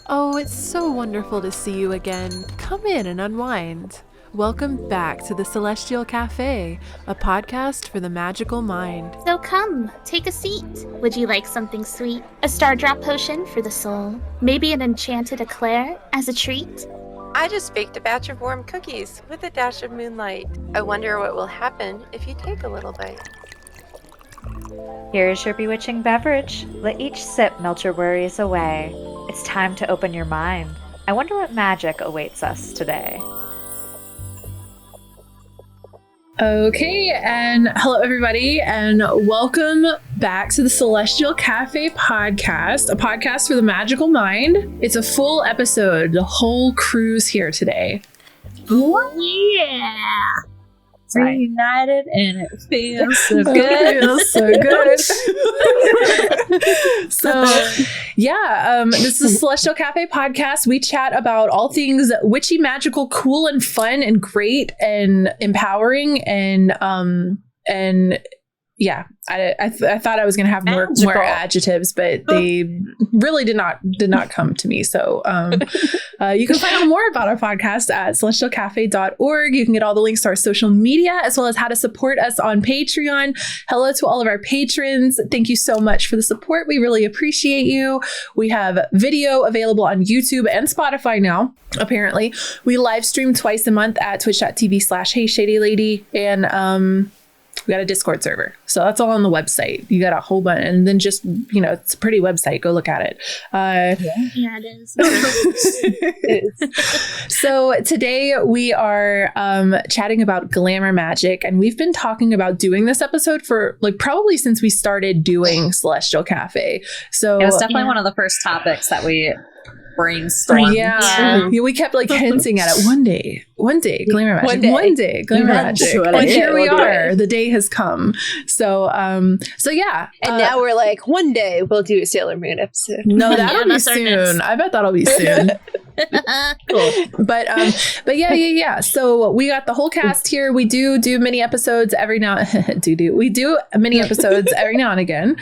Oh, it's so wonderful to see you again. Come in and unwind. Welcome back to the Celestial Cafe, a podcast for the magical mind. So come, take a seat. Would you like something sweet? A star drop potion for the soul? Maybe an enchanted eclair as a treat? I just baked a batch of warm cookies with a dash of moonlight. I wonder what will happen if you take a little bite. Here is your bewitching beverage. Let each sip melt your worries away. It's time to open your mind. I wonder what magic awaits us today. Okay, and hello everybody, and welcome back to the Celestial Cafe podcast, a podcast for the magical mind. It's a full episode. The whole crew's here today. Yeah! We're united and it feels so It good. feels so good. So, yeah, this is the Celestial Cafe podcast. We chat about all things witchy, magical, cool, and fun, and great, and empowering, and yeah, I thought I was going to have more adjectives, but they really did not come to me. So you can find out more about our podcast at celestialcafe.org. You can get all the links to our social media, as well as how to support us on Patreon. Hello to all of our patrons. Thank you so much for the support. We really appreciate you. We have video available on YouTube and Spotify now. Apparently, we live stream twice a month at twitch.tv/HeyShadyLady, and we got a Discord server. So that's all on the website. You got a whole bunch. And then just, it's a pretty website. Go look at it. Yeah, it is. So today we are chatting about glamour magic. And we've been talking about doing this episode for probably since we started doing Celestial Cafe. So It was definitely one of the first topics that we brainstormed. Yeah, we kept hinting at it. One day, glamour magic. One day, glamour magic. And here we are. The day has come. So yeah. And now we're like, one day we'll do a Sailor Moon episode. No, that'll be soon. I bet that'll be soon. Cool. But yeah. So we got the whole cast here. We do mini episodes every now. We do mini episodes every now and again,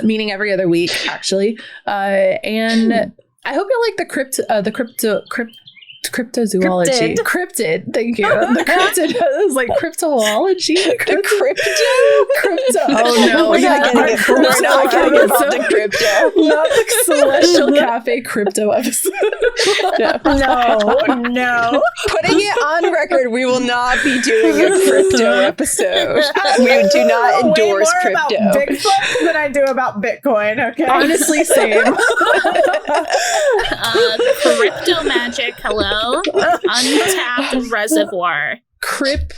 meaning every other week actually, and. I hope you like cryptozoology. Cryptid. Thank you. The cryptid is cryptozoology. Crypto. Oh no, we're not getting involved in crypto. Not the Celestial Cafe crypto episode. No. Putting it on record, we will not be doing a crypto episode. We do not endorse crypto. About Bigfoot than I do about Bitcoin. Okay. Honestly, same. Crypto magic, hello. Untapped reservoir.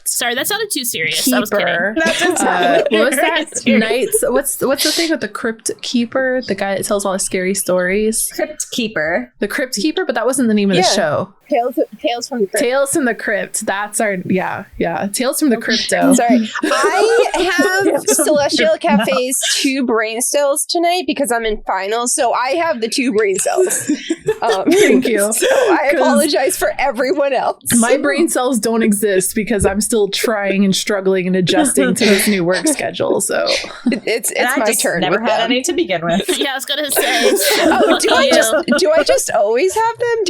Sorry, that sounded too serious. Keeper. I was kidding. What was that? Knights. What's the thing with the crypt keeper? The guy that tells all the scary stories. Crypt keeper. The crypt keeper, but that wasn't the name of the show. Tales from the Crypt. Tales from the Crypt. That's our Tales from the Crypto. Sorry, I have Celestial Cafe's 2 brain cells tonight because I'm in finals, so I have the 2 brain cells. Thank you. So I apologize for everyone else. My brain cells don't exist because I'm still trying and struggling and adjusting to this new work schedule. So it's my turn. Never had any to begin with. Yeah, I was gonna say. Do I just always have them?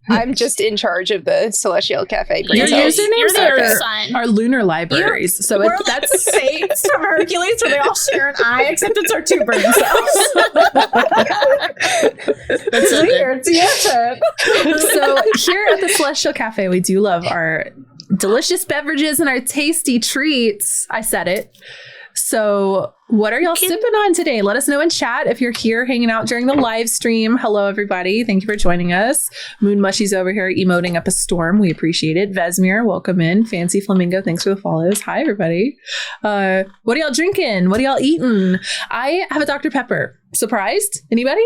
I'm just in charge of the Celestial Cafe brain your cells. usernames are Lunar libraries. So that's Saints from Hercules, where they all share an eye, except it's our 2 brain cells. That's so weird. It's your turn. So here at the Celestial Cafe, we do love our delicious beverages and our tasty treats. I said it. So what are y'all sipping on today? Let us know in chat if you're here hanging out during the live stream. Hello, everybody. Thank you for joining us. Moon Mushy's over here emoting up a storm. We appreciate it. Vesmir, welcome in. Fancy Flamingo, thanks for the follows. Hi, everybody. What are y'all drinking? What are y'all eating? I have a Dr. Pepper. Surprised? Anybody?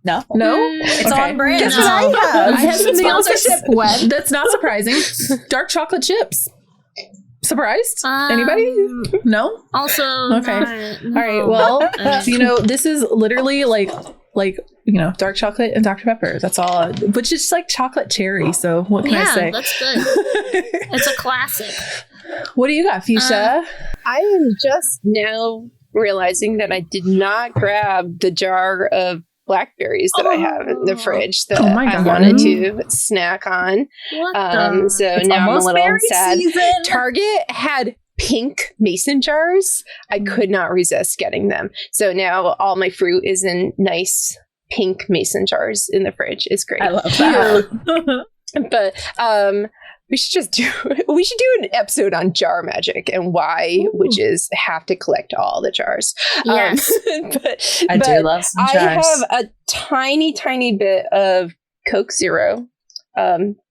No. It's on brand. Guess what I have? I have something else When? that's not surprising. Dark chocolate chips. Surprised? Anybody? No? Also, okay. All right. Well, this is literally like dark chocolate and Dr. Pepper. That's all. Which is like chocolate cherry. So what can I say? That's good. It's a classic. What do you got, Fuchsia? I am just now realizing that I did not grab the jar of blackberries that I have in the fridge that Oh my I God. wanted to snack on. What So It's now I'm a almost little berry sad. season. Target had pink mason jars. I could not resist getting them. So now all my fruit is in nice pink mason jars in the fridge. It's great. I love that. But we should do an episode on jar magic and why witches have to collect all the jars. Yes. I do love some I jars. have a tiny bit of Coke Zero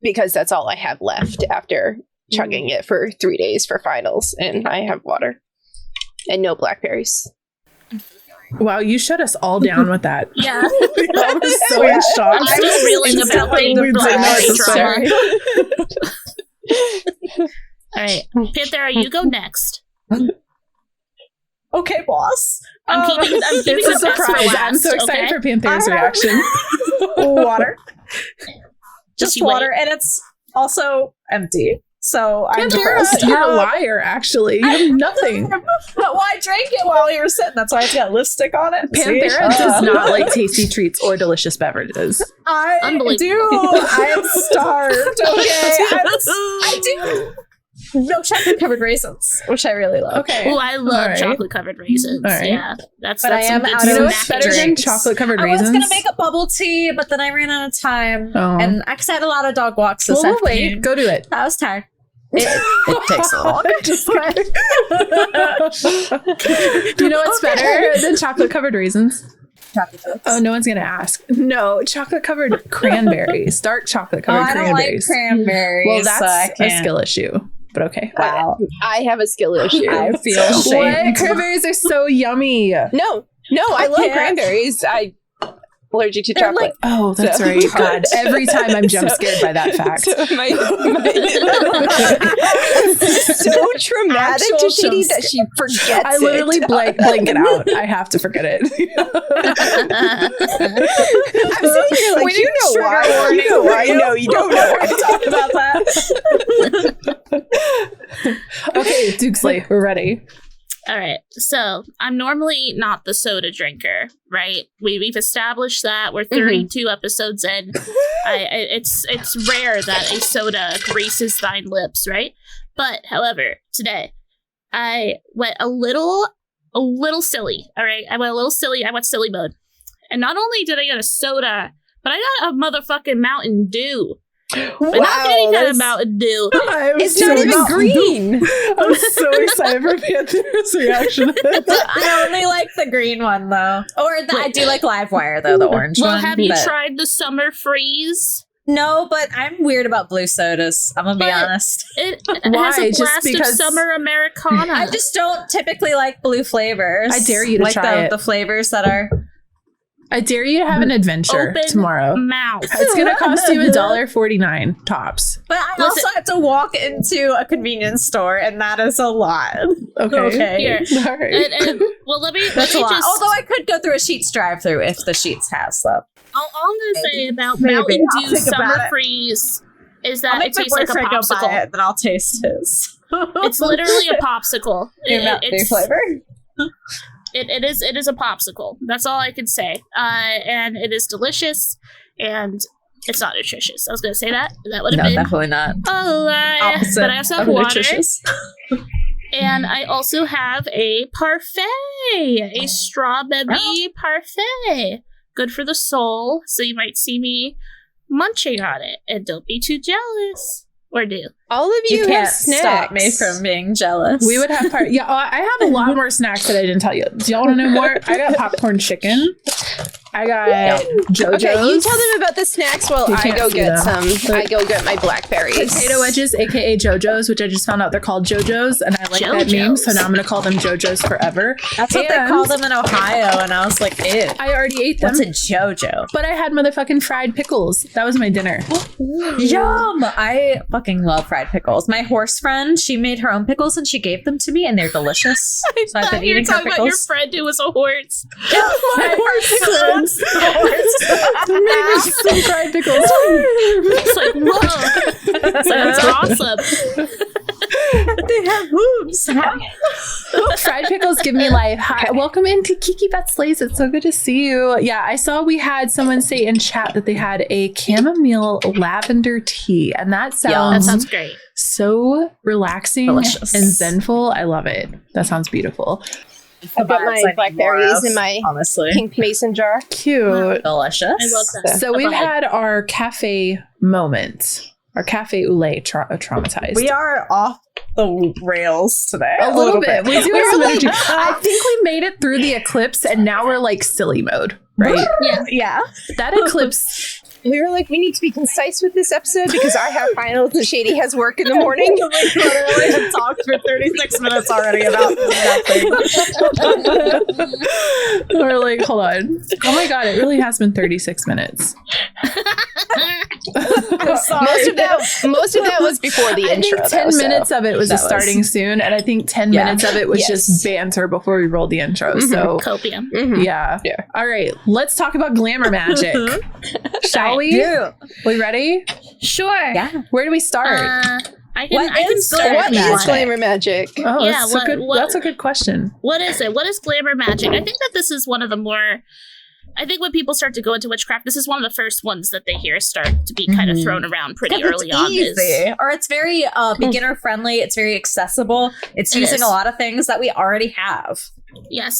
because that's all I have left after chugging it for 3 days for finals, and I have water and no blackberries. Wow, you shut us all down with that. Yeah. I was so in shock. I'm still reeling about the blackberry drama. All right, Panthera, you go next. Okay, boss. I'm keeping It's a the best for surprise. last, I'm so excited okay? for Panthera's I have- reaction. Water. Just Just you water, wait. and it's also empty. So I'm Panthera, depressed. you're a liar, actually. You have nothing. But why drank it while you were sitting? That's why it's got lipstick on it. Panthera does not like tasty treats or delicious beverages. I Unbelievable. do. I am starved. Okay, I do. Milk chocolate covered raisins, which I really love. Okay. Oh, I love All right. chocolate covered raisins. All right. Yeah, that's But I some am good out You know of what's better than drinks. chocolate covered I was raisins? gonna make a bubble tea, but then I ran out of time, Oh. and I had a lot of dog walks this Well, we'll afternoon. wait. Go do it. I was tired. It takes a long. Just kidding. You know what's better than chocolate covered raisins? Oh, no one's gonna ask. No, chocolate covered cranberries. Dark chocolate covered I don't like cranberries. cranberries. Well, so I that's a can't. skill issue. But okay. Wow. I have a skill issue. I feel What? shamed. Cranberries are so yummy. No, I love can't. cranberries. I allergic to They're chocolate. like- Oh, that's So- right. God, every time I'm jump So- scared by that fact. So my so traumatic Actual to Shitty jump that she forgets. I literally it. blank it out. I have to forget it. I'm sitting here like, We you need know trigger why? warning You know why? for you. No, you don't know why. Talk about that. Okay, Dukesley, we're ready. All right. So I'm normally not the soda drinker, right? We've established that. We're 32 episodes in. It's rare that a soda graces thine lips, right? But however, today I went a little silly. All right, I went a little silly. I went silly mode, and not only did I get a soda, but I got a motherfucking Mountain Dew. But not any kind of Mountain Dew. It's not even green. I'm so excited for Panthera's reaction. I only like the green one though, I do like Livewire though, the orange Well, one. have you but- tried the Summer Freeze? No, but I'm weird about blue sodas. I'm gonna be But- honest. It Why? has a Just blast of because- summer Americana. I just don't typically like blue flavors. I dare you to like try it. the flavors that are. I dare you to have an adventure Open tomorrow. mouth. It's gonna cost you $1.49 tops. But I also have to walk into a convenience store, and that is a lot. Okay. Here. All right. Well, let me That's a lot. just. Although I could go through a Sheetz drive-through if the Sheetz has them. All I'm gonna say about Maybe. Mountain I'll Dew think about Summer it. Freeze is I'll that make it my tastes like a boyfriend go buy popsicle. it, then I'll taste his. It's literally a popsicle. Your Mountain Dew It's- flavor. It is a popsicle. That's all I can say. And it is delicious, and it's not nutritious. I was gonna say that. That would have been definitely not. a lie. Opposite But I also have of water. nutritious. And I also have a parfait, a strawberry parfait. Good for the soul, so you might see me munching on it. And don't be too jealous. Or do. All of you, You can't have snacks. stop me from being jealous. We would have yeah. I have a lot more snacks that I didn't tell you. Do y'all want to know more? I got popcorn chicken. I got JoJo's. Okay, you tell them about the snacks while You I can't go see get them. some. I go get my blackberries. Potato wedges, aka JoJo's, which I just found out they're called JoJo's, and I like that name, so now I'm gonna call them JoJo's forever. That's what they And call them in Ohio, and I was like, ew. I already ate them, What's a JoJo? but I had motherfucking fried pickles. That was my dinner. Yum! I fucking love fried pickles. My horse friend, she made her own pickles and she gave them to me, and they're delicious. So I've been you were eating her talking about your pickles. friend who was a horse. My horse friend. Maybe some fried pickles. It's like, whoa. Sounds awesome. They have boobs. Fried pickles give me life. Hi, welcome into Kiki Beth Slays. It's so good to see you. Yeah, I saw we had someone say in chat that they had a chamomile lavender tea, and that sounds great. So relaxing Delicious. and zenful. I love it. That sounds beautiful. I've got my blackberries in my honestly pink mason jar. Cute. delicious. I love that. So we've had our cafe moment. Our cafe au lait traumatized. We are off the rails today. a little bit. We do have some like, energy. I think we made it through the eclipse, and now we're like silly mode, right? Yeah. That eclipse. We were like, we need to be concise with this episode because I have finals and Shady has work in the morning. We literally have talked for 36 minutes already about nothing. We're like, hold on. Oh my god, it really has been 36 minutes. Most of that was before the I intro. think 10 minutes of it was just that was- starting soon, and I think 10 minutes of it was just banter before we rolled the intro. So Copium. yeah. All right, let's talk about glamour magic. Shall we? Yeah. We ready? Sure. Yeah. Where do we start? I What can is start. glamour What magic? is glamour magic? Oh, yeah, that's, that's a good question. What is it? What is glamour magic? I think that this is one of the more. I think when people start to go into witchcraft, this is one of the first ones that they hear start to be kind of thrown around pretty early on. Or it's very beginner friendly. It's very accessible. It's using a lot of things that we already have. Yes.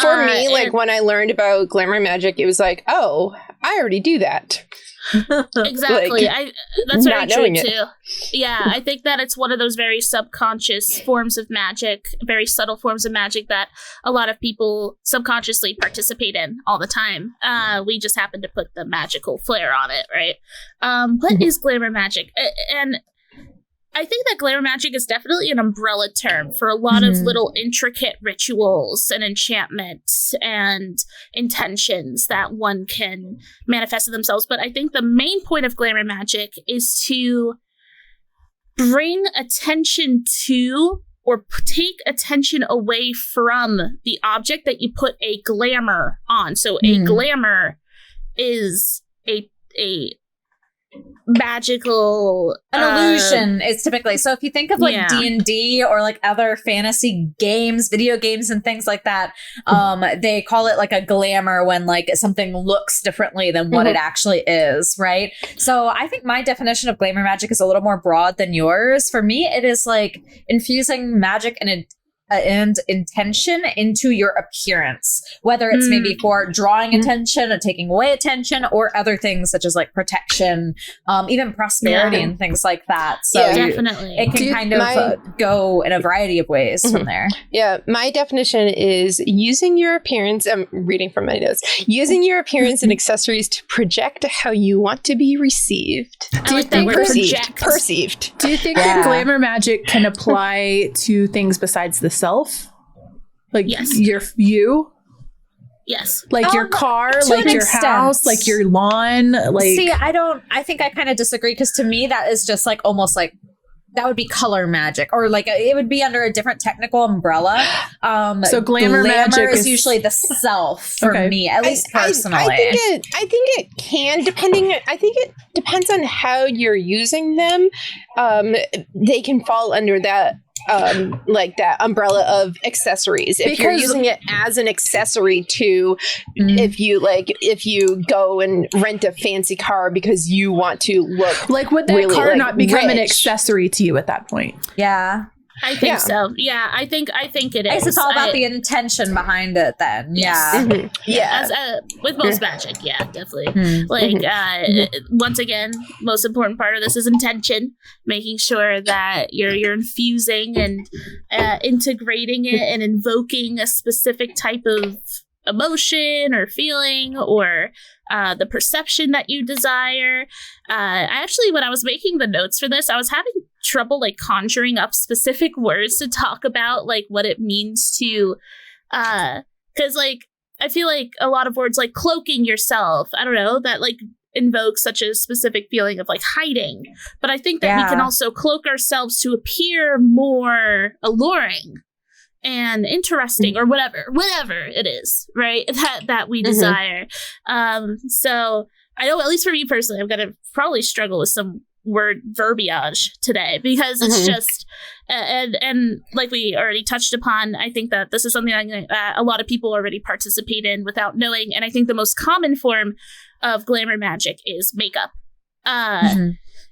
For me, like and- when I learned about glamour magic, it was like, oh, I already do that. Exactly. That's very not true knowing it. too. Yeah, I think that it's one of those very subconscious forms of magic, very subtle forms of magic that a lot of people subconsciously participate in all the time. We just happen to put the magical flair on it, right? What is glamour magic? And I think that glamour magic is definitely an umbrella term for a lot of little intricate rituals and enchantments and intentions that one can manifest in themselves. But I think the main point of glamour magic is to bring attention to or take attention away from the object that you put a glamour on. So a glamour is a magical An illusion is typically, so if you think of like D&D or like other fantasy games, video games and things like that, they call it like a glamour when like something looks differently than what it actually is, right? So I think my definition of glamour magic is a little more broad than yours. For me, it is like infusing magic and intention into your appearance, whether it's maybe for drawing attention or taking away attention or other things such as like protection, even prosperity and things like that. So definitely it can kind of go in a variety of ways from there. Yeah, my definition is using your appearance, I'm reading from my notes, using your appearance and accessories to project how you want to be received. I like that word, Perceived. Do you think that glamour magic can apply to things besides the self? Like you? Yes. Like your car, like an your extent. house, like your lawn, like See, I think I kind of disagree because to me that is just like almost like that would be color magic, or like it would be under a different technical umbrella. So glamour magic is usually the self for me, at least personally. I think it can, I think it depends on how you're using them. They can fall under that like that umbrella of accessories. If you're using it as an accessory to, if you go and rent a fancy car because you want to look like, would that really, car like, not become an rich. accessory to you at that point? Yeah. I think so. Yeah, I think it is. I guess it's all about the intention behind it then. Yes. Yeah. Yeah. As, with most magic, yeah, definitely. Like, once again, most important part of this is intention, making sure that you're infusing and integrating it and invoking a specific type of emotion or feeling or the perception that you desire. I actually, when I was making the notes for this, I was having trouble like conjuring up specific words to talk about like what it means to because like I feel like a lot of words like cloaking yourself, I don't know, that like invokes such a specific feeling of like hiding, but I think that we can also cloak ourselves to appear more alluring and interesting or whatever it is, right, that we desire. So I know, at least for me personally, I'm gonna probably struggle with some word verbiage today, because it's just and like we already touched upon, I think that this is something that a lot of people already participate in without knowing. And I think the most common form of glamour magic is makeup.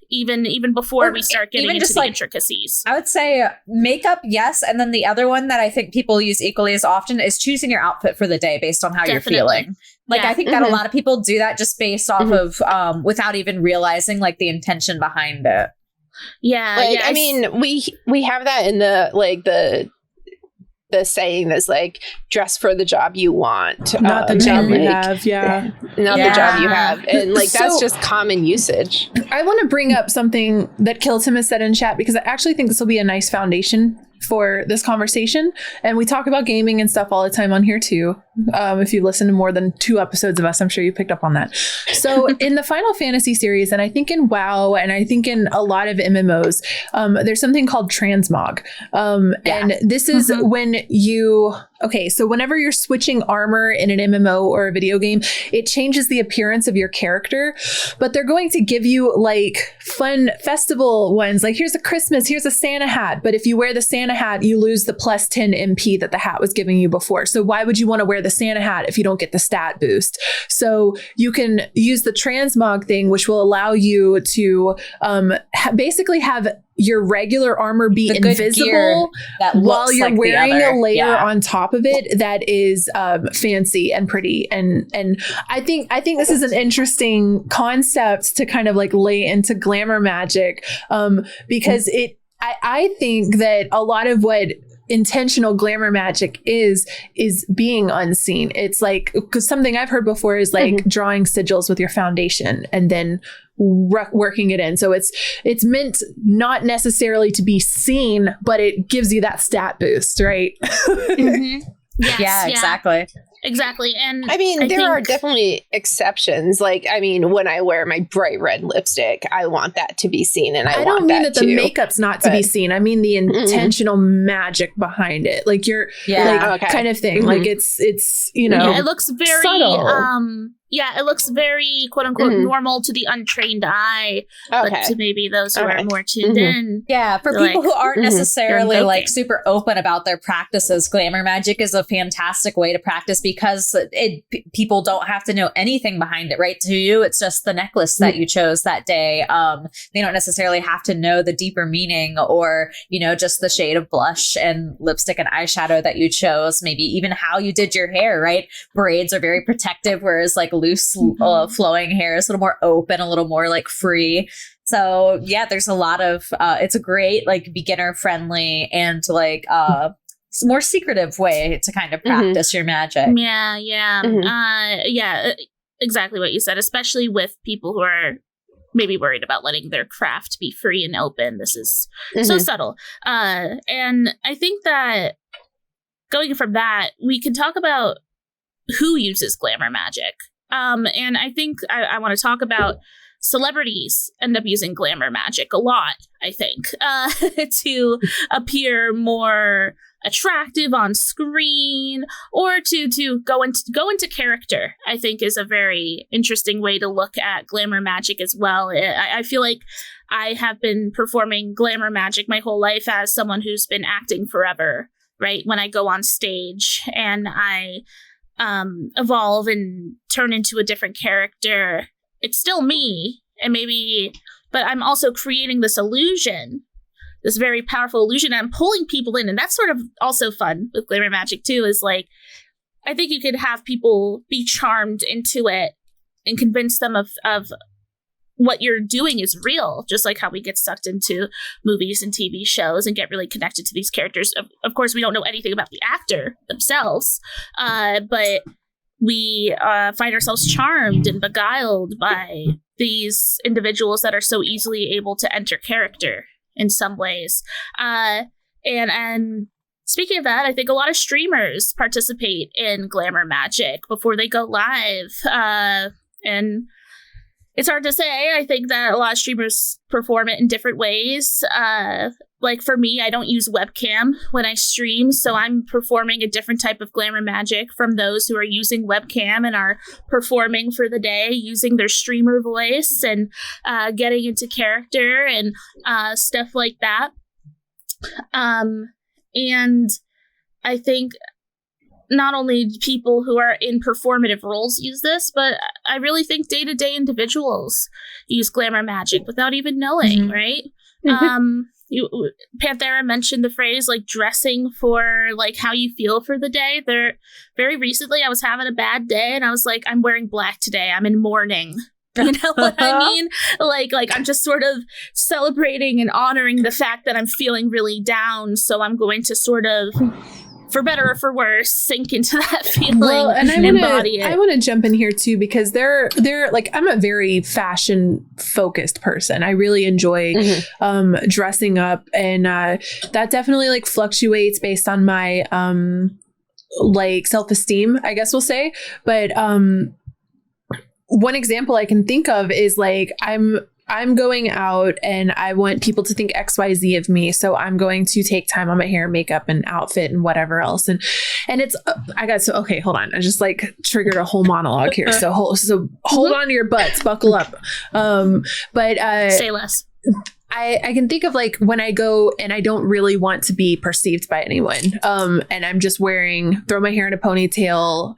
Even before we start getting into the intricacies. I would say makeup, yes. And then the other one that I think people use equally as often is choosing your outfit for the day based on how you're feeling. Like, I think that a lot of people do that just based off of, without even realizing like the intention behind it. Yeah. Like, I mean, we have that in the saying that's like, dress for the job you want, not the job you have. Yeah, not the job you have, and like that's just common usage. I want to bring up something that Kiltim has said in chat, because I actually think this will be a nice foundation for this conversation. And we talk about gaming and stuff all the time on here too. If you listen to more than 2 episodes of us, I'm sure you picked up on that. So in the Final Fantasy series, and I think in WoW, and I think in a lot of MMOs, there's something called transmog. And this is when so whenever you're switching armor in an MMO or a video game, it changes the appearance of your character, but they're going to give you like fun festival ones. Like, here's a Christmas, here's a Santa hat. But if you wear the Santa hat, you lose the plus 10 MP that the hat was giving you before. So why would you want to wear the Santa hat if you don't get the stat boost? So you can use the transmog thing, which will allow you to basically have your regular armor be invisible while you're like wearing a layer on top of it that is fancy and pretty. And I think this is an interesting concept to kind of like lay into glamour magic, because I think that a lot of what intentional glamour magic is being unseen. It's like, because something I've heard before is like drawing sigils with your foundation and then working it in. So it's meant not necessarily to be seen, but it gives you that stat boost, right? Yes, Exactly. And I mean, there are definitely exceptions. Like, I mean, when I wear my bright red lipstick, I want that to be seen, and I don't mean that the makeup's not to be seen. I mean the intentional magic behind it, like you're kind of thing. Like it's it looks very subtle. It looks very quote unquote normal to the untrained eye, but to maybe those who are more tuned in. Yeah, for people who aren't necessarily like super open about their practices, glamour magic is a fantastic way to practice, because people don't have to know anything behind it, right? To you, it's just the necklace that you chose that day. They don't necessarily have to know the deeper meaning, or just the shade of blush and lipstick and eyeshadow that you chose. Maybe even how you did your hair, right? Braids are very protective, whereas like loose flowing hair is a little more open, a little more like free. So yeah, there's a lot of it's a great like beginner friendly and like more secretive way to kind of practice your magic. Exactly what you said, especially with people who are maybe worried about letting their craft be free and open. This is so subtle, and I think that going from that, we can talk about who uses glamour magic. And I think I want to talk about celebrities end up using glamour magic a lot, I think, to appear more attractive on screen, or to go into character, I think is a very interesting way to look at glamour magic as well. I feel like I have been performing glamour magic my whole life as someone who's been acting forever, right? When I go on stage and I evolve and turn into a different character, it's still me, but I'm also creating this illusion, this very powerful illusion. I'm pulling people in, and that's sort of also fun with glamour magic too, is like, I think you could have people be charmed into it and convince them of what you're doing is real, just like how we get sucked into movies and TV shows and get really connected to these characters. Of course, we don't know anything about the actor themselves, but we find ourselves charmed and beguiled by these individuals that are so easily able to enter character in some ways. And speaking of that, I think a lot of streamers participate in glamour magic before they go live. And it's hard to say. I think that a lot of streamers perform it in different ways. like for me, I don't use webcam when I stream, so I'm performing a different type of glamour magic from those who are using webcam and are performing for the day using their streamer voice and getting into character and stuff like that. And I think not only people who are in performative roles use this, but I really think day-to-day individuals use glamour magic without even knowing, right? Panthera mentioned the phrase like dressing for like how you feel for the day. Very recently I was having a bad day and I was like, I'm wearing black today. I'm in mourning. You know what I mean? Like I'm just sort of celebrating and honoring the fact that I'm feeling really down. So I'm going to sort of, for better or for worse, sink into that feeling and embody it. I want to jump in here too, because they're like, I'm a very fashion focused person. I really enjoy dressing up, and that definitely like fluctuates based on my like self-esteem, I guess we'll say. But one example I can think of is like I'm going out and I want people to think XYZ of me. So I'm going to take time on my hair, makeup, and outfit and whatever else. And it's, okay, hold on. I just like triggered a whole monologue here. So hold on to your butts, buckle up. But say less. I can think of like when I go and I don't really want to be perceived by anyone. And I'm just throw my hair in a ponytail.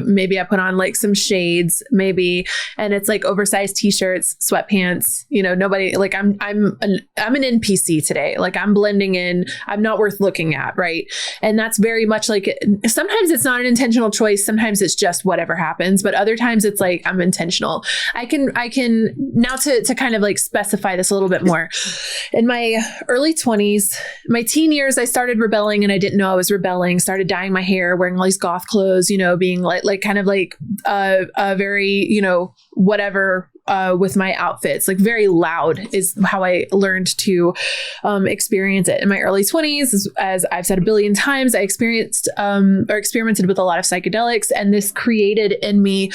Maybe I put on like some shades, and it's like oversized t-shirts, sweatpants, nobody, like I'm an NPC today. Like I'm blending in, I'm not worth looking at. Right. And that's very much like, sometimes it's not an intentional choice. Sometimes it's just whatever happens, but other times it's like, I'm intentional. I can now to kind of like specify this a little bit more. In my early 20s, my teen years, I started rebelling and I didn't know I was rebelling, started dyeing my hair, wearing all these goth clothes, being like kind of like very, whatever with my outfits, like very loud is how I learned to experience it. In my early 20s, as I've said a billion times, I experienced or experimented with a lot of psychedelics, and this created in me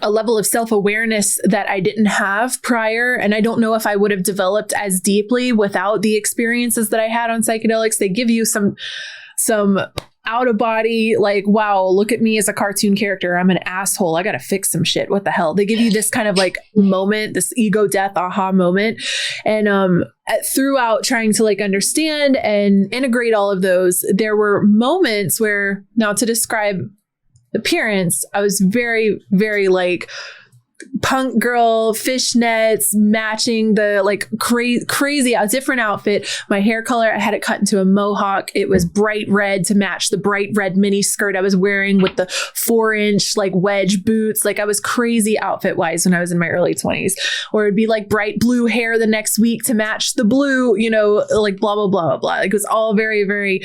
a level of self-awareness that I didn't have prior. And I don't know if I would have developed as deeply without the experiences that I had on psychedelics. They give you some out of body, like, wow, look at me as a cartoon character. I'm an asshole. I got to fix some shit. What the hell? They give you this kind of like moment, this ego death aha moment. And throughout trying to like understand and integrate all of those, there were moments where, now to describe appearance, I was very, very like punk girl, fishnets, matching the like crazy different outfit. My hair color, I had it cut into a mohawk. It was bright red to match the bright red mini skirt I was wearing with the 4-inch like wedge boots. Like I was crazy outfit wise when I was in my early 20s. Or it'd be like bright blue hair the next week to match the blue, like blah, blah, blah, blah. Like it was all very, very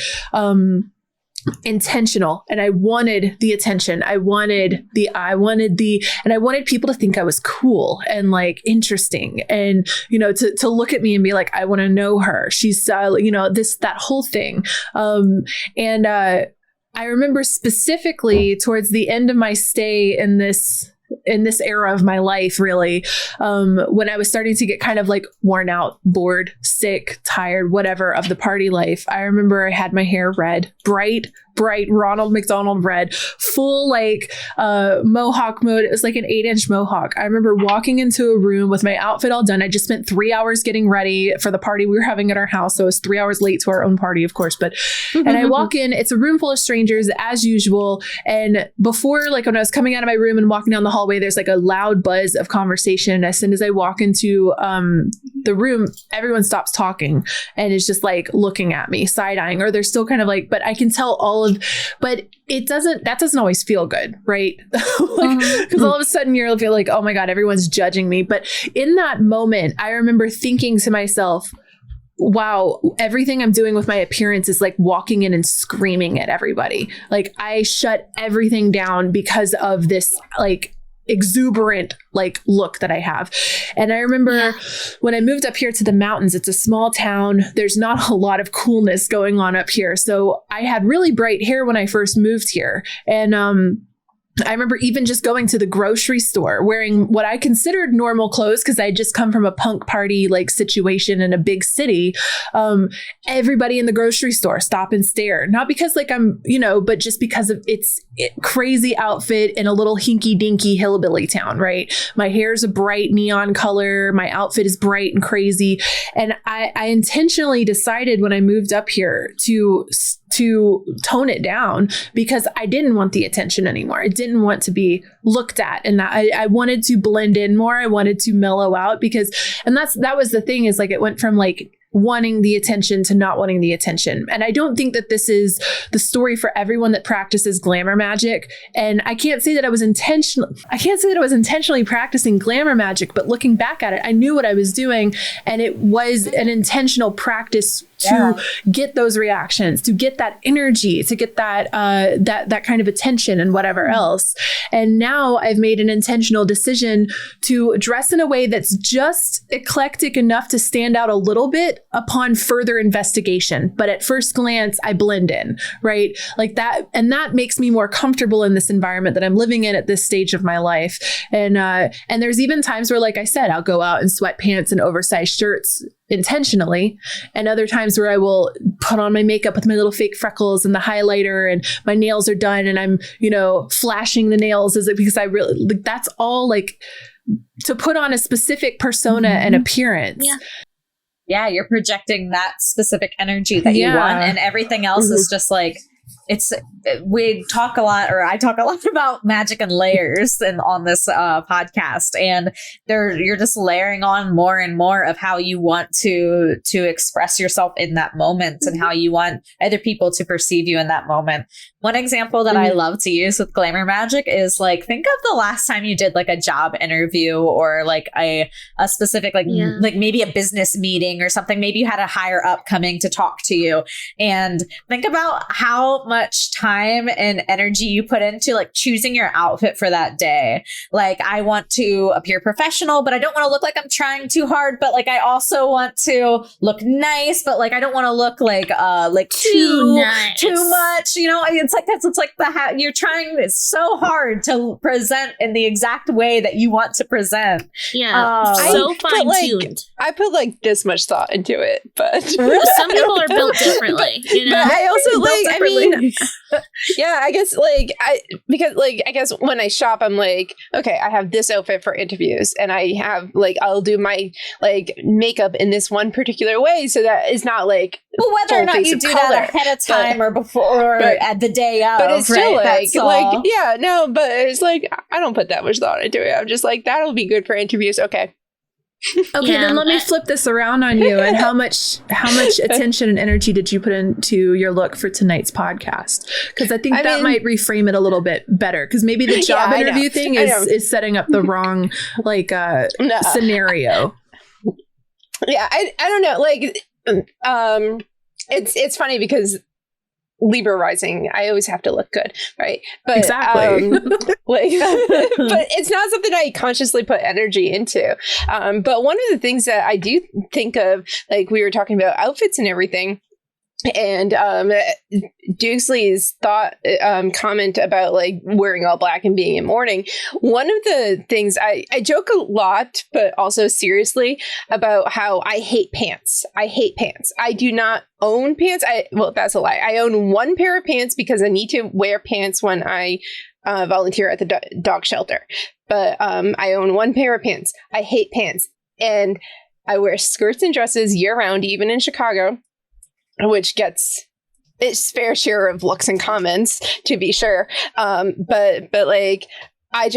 intentional, and I wanted the attention. I wanted people to think I was cool and like interesting, and to look at me and be like, I want to know her. She's that whole thing. And I remember specifically towards the end of my stay in this era of my life, really, when I was starting to get kind of like worn out, bored, sick, tired, whatever of the party life, I remember I had my hair red, bright Ronald McDonald red, full like mohawk mode. It was like an 8-inch mohawk. I remember walking into a room with my outfit all done. I just spent 3 hours getting ready for the party we were having at our house. So it was 3 hours late to our own party, of course. But and I walk in, it's a room full of strangers as usual. And before, like when I was coming out of my room and walking down the hallway, there's like a loud buzz of conversation. As soon as I walk into the room, everyone stops talking and is just like looking at me, side-eyeing, or they're still kind of like, but I can tell but that doesn't always feel good, right? Because all of a sudden you're feel like, oh my God, everyone's judging me. But in that moment, I remember thinking to myself, wow, everything I'm doing with my appearance is like walking in and screaming at everybody. Like I shut everything down because of this like exuberant like look that I have. And I remember when I moved up here to the mountains, it's a small town. There's not a lot of coolness going on up here. So I had really bright hair when I first moved here. And I remember even just going to the grocery store wearing what I considered normal clothes because I just come from a punk party like situation in a big city. Everybody in the grocery store stop and stare, not because like I'm, but just because of its crazy outfit in a little hinky dinky hillbilly town, right? My hair's a bright neon color. My outfit is bright and crazy. And I intentionally decided when I moved up here to tone it down because I didn't want the attention anymore. I didn't want to be looked at, and I wanted to blend in more. I wanted to mellow out that was the thing, is like it went from like wanting the attention to not wanting the attention. And I don't think that this is the story for everyone that practices glamour magic. And I can't say that I was intentionally practicing glamour magic, but looking back at it, I knew what I was doing. And it was an intentional practice to get those reactions, to get that energy, to get that that kind of attention and whatever else. And now I've made an intentional decision to dress in a way that's just eclectic enough to stand out a little bit upon further investigation. But at first glance, I blend in, right? Like that. And that makes me more comfortable in this environment that I'm living in at this stage of my life. And there's even times where, like I said, I'll go out in sweatpants and oversized shirts intentionally, and other times where I will put on my makeup with my little fake freckles and the highlighter, and my nails are done and I'm, flashing the nails because I really like, that's all like to put on a specific persona and appearance. Yeah, you're projecting that specific energy that you want, and everything else is just like, I talk a lot about magic and layers on this podcast, and you're just layering on more and more of how you want to express yourself in that moment and how you want other people to perceive you in that moment. One example that I love to use with glamour magic is like, think of the last time you did like a job interview or like a specific like maybe a business meeting or something. Maybe you had a higher up coming to talk to you, and think about how much time and energy you put into like choosing your outfit for that day. Like, I want to appear professional, but I don't want to look like I'm trying too hard. But like, I also want to look nice, but like, I don't want to look like too much. It's like you're trying so hard to present in the exact way that you want to present. Yeah, so fine tuned. I put like this much thought into it, but some people are built differently. But I also I guess I guess when I shop, I'm like, okay, I have this outfit for interviews, and I have like, I'll do my like makeup in this one particular way, so that it's not like. Well, whether or not you do that ahead of time or before or at the day of, but it's still but it's like I don't put that much thought into it. I'm just like, that'll be good for interviews. Okay. Okay, then let me flip this around on you. And how much attention and energy did you put into your look for tonight's podcast? Because I think that might reframe it a little bit better. Because maybe the job interview thing is setting up the wrong scenario. Yeah, I don't know. Like, it's funny because Libra rising, I always have to look good, right? But exactly. But it's not something I consciously put energy into. But one of the things that I do think of, like we were talking about outfits and everything, and Dukesley's comment about like wearing all black and being in mourning. One of the things I joke a lot, but also seriously, about how I hate pants. I hate pants. I do not own pants. Well, that's a lie. I own one pair of pants because I need to wear pants when I volunteer at the dog shelter. But I own one pair of pants. I hate pants. And I wear skirts and dresses year round, even in Chicago, which gets its fair share of looks and comments, to be sure. But like, I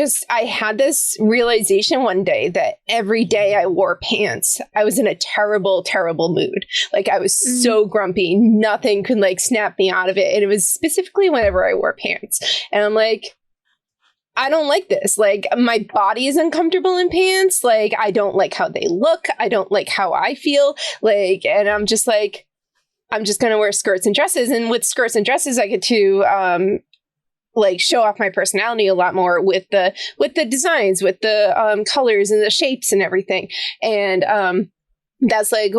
had this realization one day that every day I wore pants, I was in a terrible, terrible mood. Like, I was so grumpy. Nothing could like snap me out of it. And it was specifically whenever I wore pants. And I'm like, I don't like this. Like, my body is uncomfortable in pants. Like, I don't like how they look. I don't like how I feel. Like, and I'm just like, I'm just going to wear skirts and dresses. And with skirts and dresses, I get to like show off my personality a lot more with the designs, with the colors and the shapes and everything. And that's like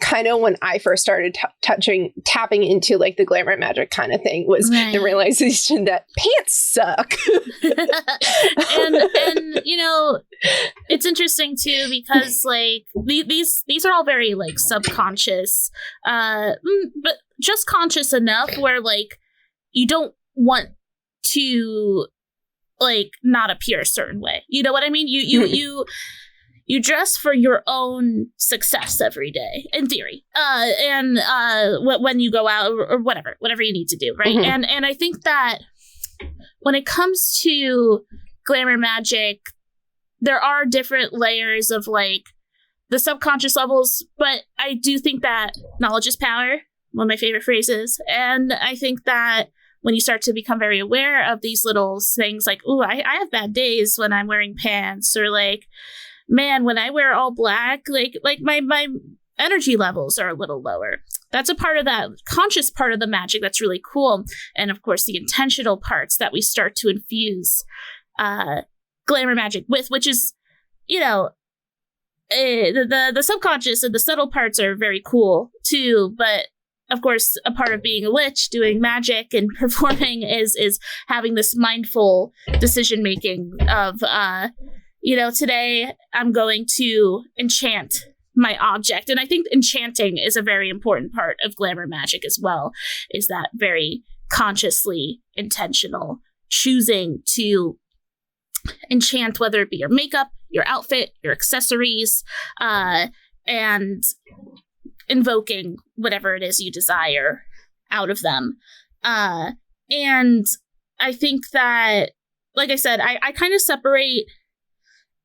kind of when I first started tapping into like the glamour magic kind of thing was the realization that pants suck. and you know, it's interesting too because like these are all very like subconscious, but just conscious enough where like you don't want to like not appear a certain way. You know what I mean? You dress for your own success every day, in theory, and when you go out or whatever you need to do, right? Mm-hmm. And I think that when it comes to glamour magic, there are different layers of like the subconscious levels, but I do think that knowledge is power, one of my favorite phrases, and I think that when you start to become very aware of these little things, like, ooh, I have bad days when I'm wearing pants, or like, man, when I wear all black, like my energy levels are a little lower. That's a part of that conscious part of the magic that's really cool. And of course, the intentional parts that we start to infuse glamour magic with, which is, you know, the subconscious and the subtle parts are very cool too. But of course, a part of being a witch, doing magic and performing is having this mindful decision making of, you know, today I'm going to enchant my object. And I think enchanting is a very important part of glamour magic as well, is that very consciously intentional choosing to enchant, whether it be your makeup, your outfit, your accessories, and invoking whatever it is you desire out of them. And I think that, like I said, I kind of separate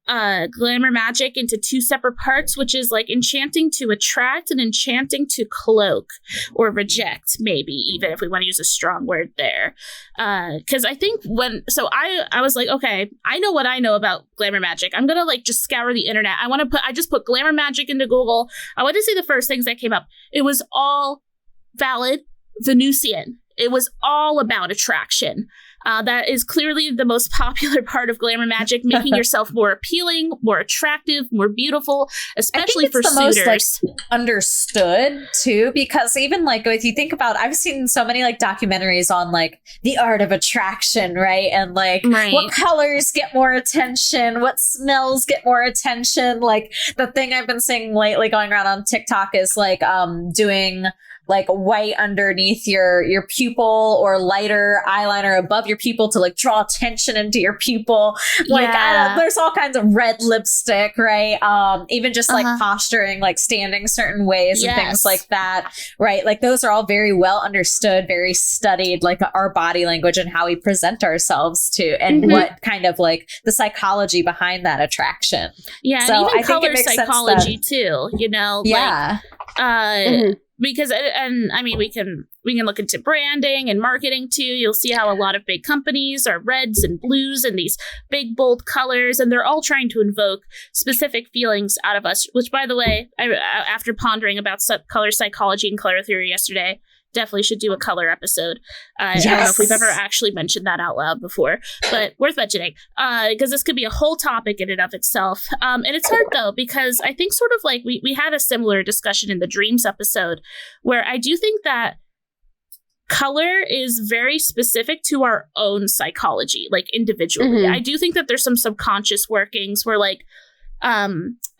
glamour magic into two separate parts, which is like enchanting to attract and enchanting to cloak or reject, maybe even if we want to use a strong word there. Because I think I was like, okay, I know what I know about glamour magic. I'm gonna like just scour the internet. I just put glamour magic into Google. I went to see the first things that came up. It was all valid Venusian. It was all about attraction. That is clearly the most popular part of glamour magic, making yourself more appealing, more attractive, more beautiful, especially for suitors. Most, like, understood too, because even like if you think about, I've seen so many like documentaries on like the art of attraction, right? And like what colors get more attention, what smells get more attention. Like the thing I've been seeing lately going around on TikTok is like doing like white underneath your pupil or lighter eyeliner above your pupil to like draw attention into your pupil. Like there's all kinds of red lipstick, right? Even just like posturing, like standing certain ways and things like that, right? Like those are all very well understood, very studied, like our body language and how we present ourselves to, and what kind of like the psychology behind that attraction. Yeah, so and even color psychology too, you know? Yeah. Because, and I mean, we can look into branding and marketing too. You'll see how a lot of big companies are reds and blues and these big, bold colors, and they're all trying to invoke specific feelings out of us, which, by the way, after pondering about color psychology and color theory yesterday, definitely should do a color episode. I don't know if we've ever actually mentioned that out loud before, but worth mentioning, because this could be a whole topic in and of itself. And it's hard though, because I think sort of like we had a similar discussion in the dreams episode, where I do think that color is very specific to our own psychology, like individually. I do think that there's some subconscious workings where like, I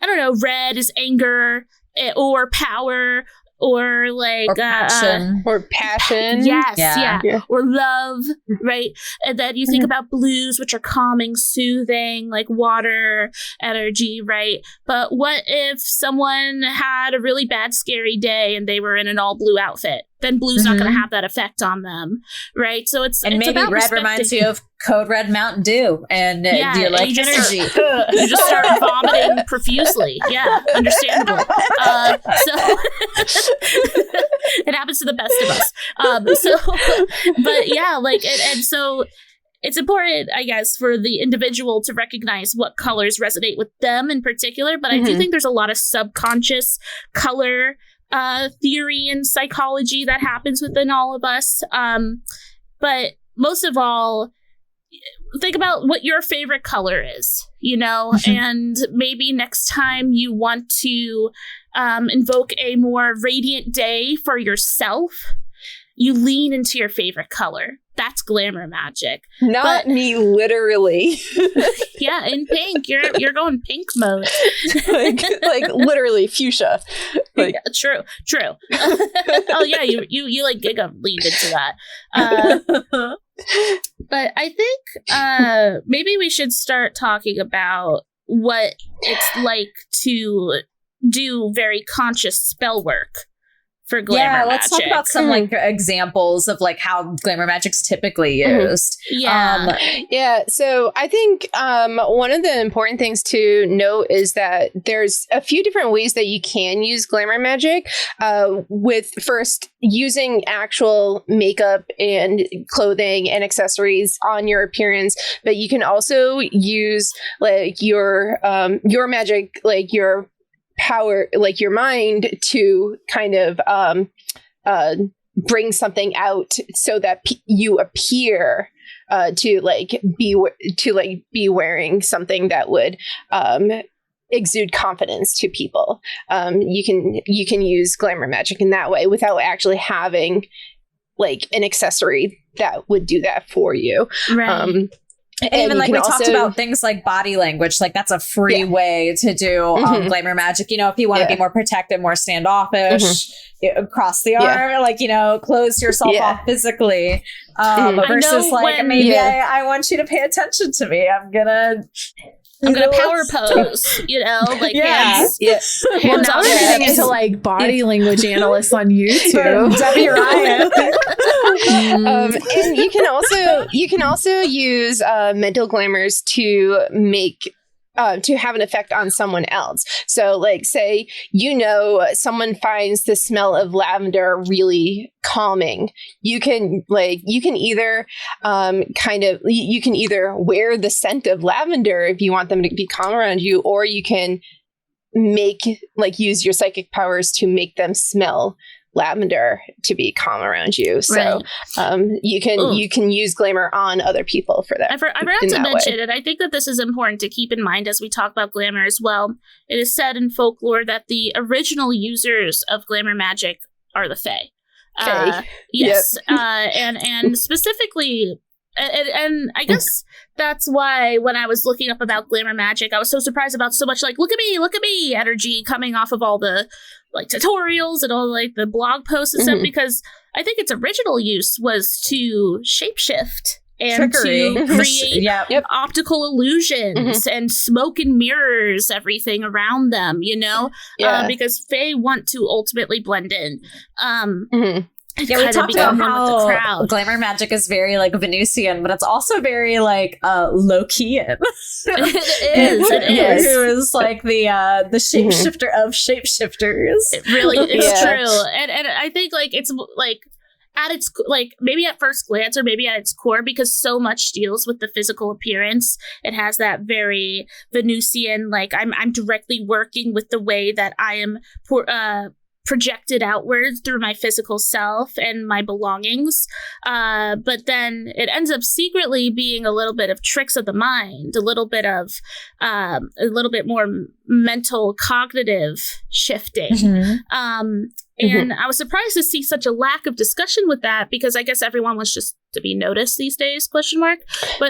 don't know, red is anger or power, or like or passion. Yes, or love, right? And then you think about blues, which are calming, soothing, like water energy, right? But what if someone had a really bad, scary day and they were in an all blue outfit? Then blue's not going to have that effect on them, right? So it's maybe about red reminds you of Code Red Mountain Dew, and you're like, you just start vomiting profusely. Yeah, understandable. So it happens to the best of us. But yeah, like, and so it's important, I guess, for the individual to recognize what colors resonate with them in particular. But I do think there's a lot of subconscious color theory and psychology that happens within all of us. But most of all, think about what your favorite color is, you know, and maybe next time you want to invoke a more radiant day for yourself, you lean into your favorite color. That's glamour magic. Not me, literally. Yeah, in pink. You're going pink mode. like literally fuchsia. Like, yeah, true. Oh yeah, you like Giga leaned into that. But I think maybe we should start talking about what it's like to do very conscious spell work for glamour magic. Let's talk about some like examples of like how glamour magic's typically used. So I think one of the important things to note is that there's a few different ways that you can use glamour magic, with first using actual makeup and clothing and accessories on your appearance, but you can also use like your magic, like your power, like your mind, to kind of bring something out so that you appear to be wearing something that would exude confidence to people. You can use glamour magic in that way without actually having like an accessory that would do that for you. Right. And even like we talked about things like body language, like that's a free way to do glamour magic. You know, if you want to be more protective, more standoffish, across the arm, like, you know, close yourself off physically, versus like maybe I want you to pay attention to me. I'm gonna power pose, you know, like hands. Well, now we're getting into like body language analysts on YouTube. Debbie Ryan. And you can also use mental glamours to make to have an effect on someone else. So like, say, you know, someone finds the smell of lavender really calming. You can either you can either wear the scent of lavender if you want them to be calm around you, or you can use your psychic powers to make them smell lavender to be calm around you. So you can use glamour on other people for that. I forgot to mention, and I think that this is important to keep in mind as we talk about glamour as well. It is said in folklore that the original users of glamour magic are the Fae. Yes. And specifically, and I guess that's why when I was looking up about glamour magic, I was so surprised about so much like, look at me energy coming off of all the like tutorials and all like the blog posts and stuff, because I think its original use was to shapeshift and to create optical illusions and smoke and mirrors everything around them, you know, because Fae want to ultimately blend in. We talked about how glamour magic is very like Venusian, but it's also very like Lokian. It is. Who is like the shapeshifter of shapeshifters. It really is true, and I think like it's like at its like maybe at first glance or maybe at its core, because so much deals with the physical appearance. It has that very Venusian, like I'm directly working with the way that I am projected outwards through my physical self and my belongings, but then it ends up secretly being a little bit of tricks of the mind, a little bit more mental cognitive shifting. And I was surprised to see such a lack of discussion with that, because I guess everyone wants just to be noticed these days, ? But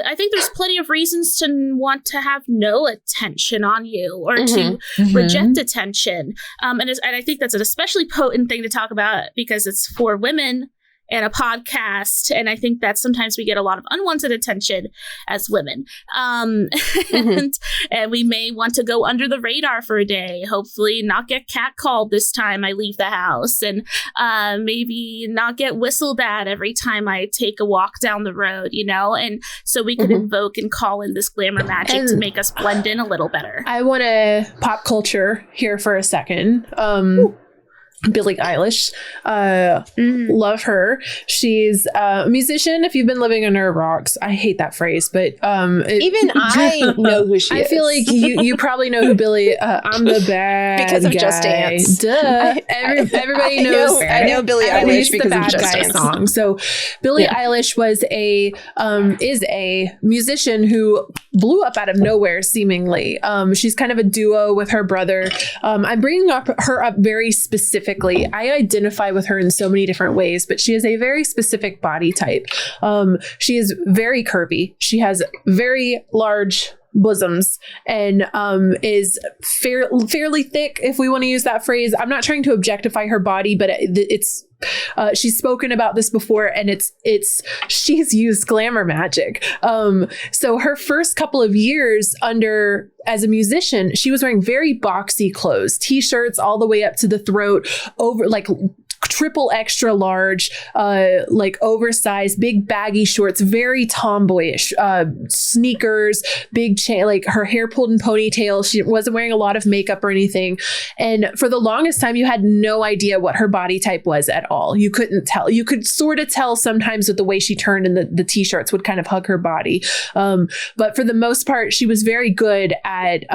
I think there's plenty of reasons to want to have no attention on you or to reject attention. And I think that's an especially potent thing to talk about because it's for women and a podcast, and I think that sometimes we get a lot of unwanted attention as women, and we may want to go under the radar for a day, hopefully not get catcalled this time I leave the house, and maybe not get whistled at every time I take a walk down the road, you know, and so we could invoke and call in this glamour magic to make us blend in a little better. I want to pop culture here for a second. Billie Eilish. Love her. She's a musician. If you've been living under a rock, I hate that phrase, but even I know who she is. I feel like you probably know who Billie. I'm the bad because of guy. Just Dance. Duh. Everybody knows. I know Billie Eilish because the of bad Just guy Dance song. So Billie Eilish was is a musician who blew up out of nowhere, seemingly. She's kind of a duo with her brother. I'm bringing her up very specifically. I identify with her in so many different ways, but she has a very specific body type. She is very curvy. She has very large bosoms and is fairly thick, if we want to use that phrase. I'm not trying to objectify her body, but it's she's spoken about this before, and she's used glamour magic. So her first couple of years as a musician, she was wearing very boxy clothes, t-shirts all the way up to the throat, over like triple extra large, like oversized, big baggy shorts, very tomboyish, sneakers, big chain, like her hair pulled in ponytail. She wasn't wearing a lot of makeup or anything. And for the longest time, you had no idea what her body type was at all. You couldn't tell. You could sort of tell sometimes with the way she turned, and the t-shirts would kind of hug her body. But for the most part, she was very good at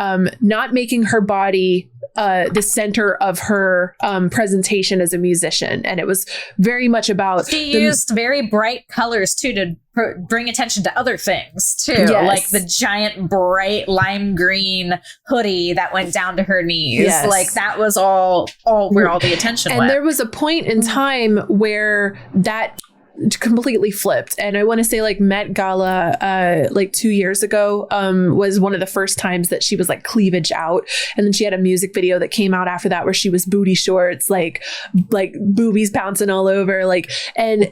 not making her body the center of her presentation as a musician. And it was very much about... She used very bright colors, too, to bring attention to other things, too. Yes. Like the giant, bright lime green hoodie that went down to her knees. Yes. Like, that was all where all the attention went. And there was a point in time where that completely flipped. And I want to say like Met Gala like 2 years ago was one of the first times that she was like cleavage out. And then she had a music video that came out after that where she was booty shorts, like boobies bouncing all over, like, and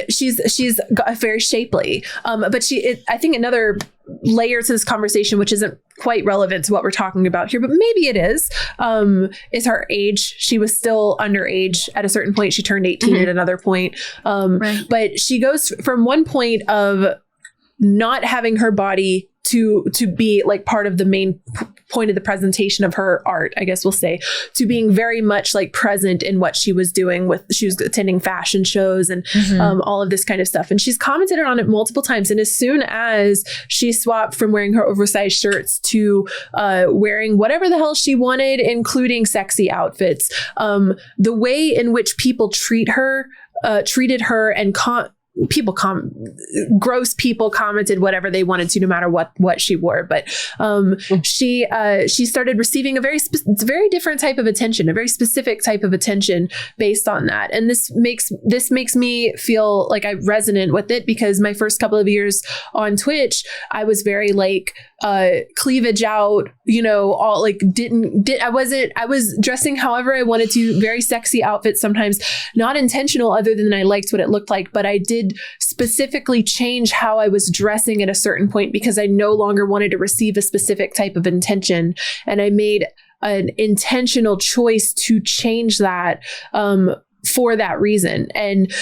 she's very shapely. But I think another layer to this conversation, which isn't quite relevant to what we're talking about here, but maybe it is her age. She was still underage at a certain point. She turned 18 at another point. Right. But she goes from one point of not having her body to be like part of the main point of the presentation of her art, I guess we'll say, to being very much like present in what she was doing. She was attending fashion shows and all of this kind of stuff. And she's commented on it multiple times. And as soon as she swapped from wearing her oversized shirts to wearing whatever the hell she wanted, including sexy outfits, the way in which people treated her and gross people commented whatever they wanted to, no matter what she wore. But she started receiving a very different type of attention, a very specific type of attention based on that. And this makes me feel like I'm resonant with it, because my first couple of years on Twitch, I was very like cleavage out, all like I was dressing however I wanted to, very sexy outfits, sometimes not intentional other than I liked what it looked like, but I did specifically change how I was dressing at a certain point because I no longer wanted to receive a specific type of intention. And I made an intentional choice to change that for that reason. And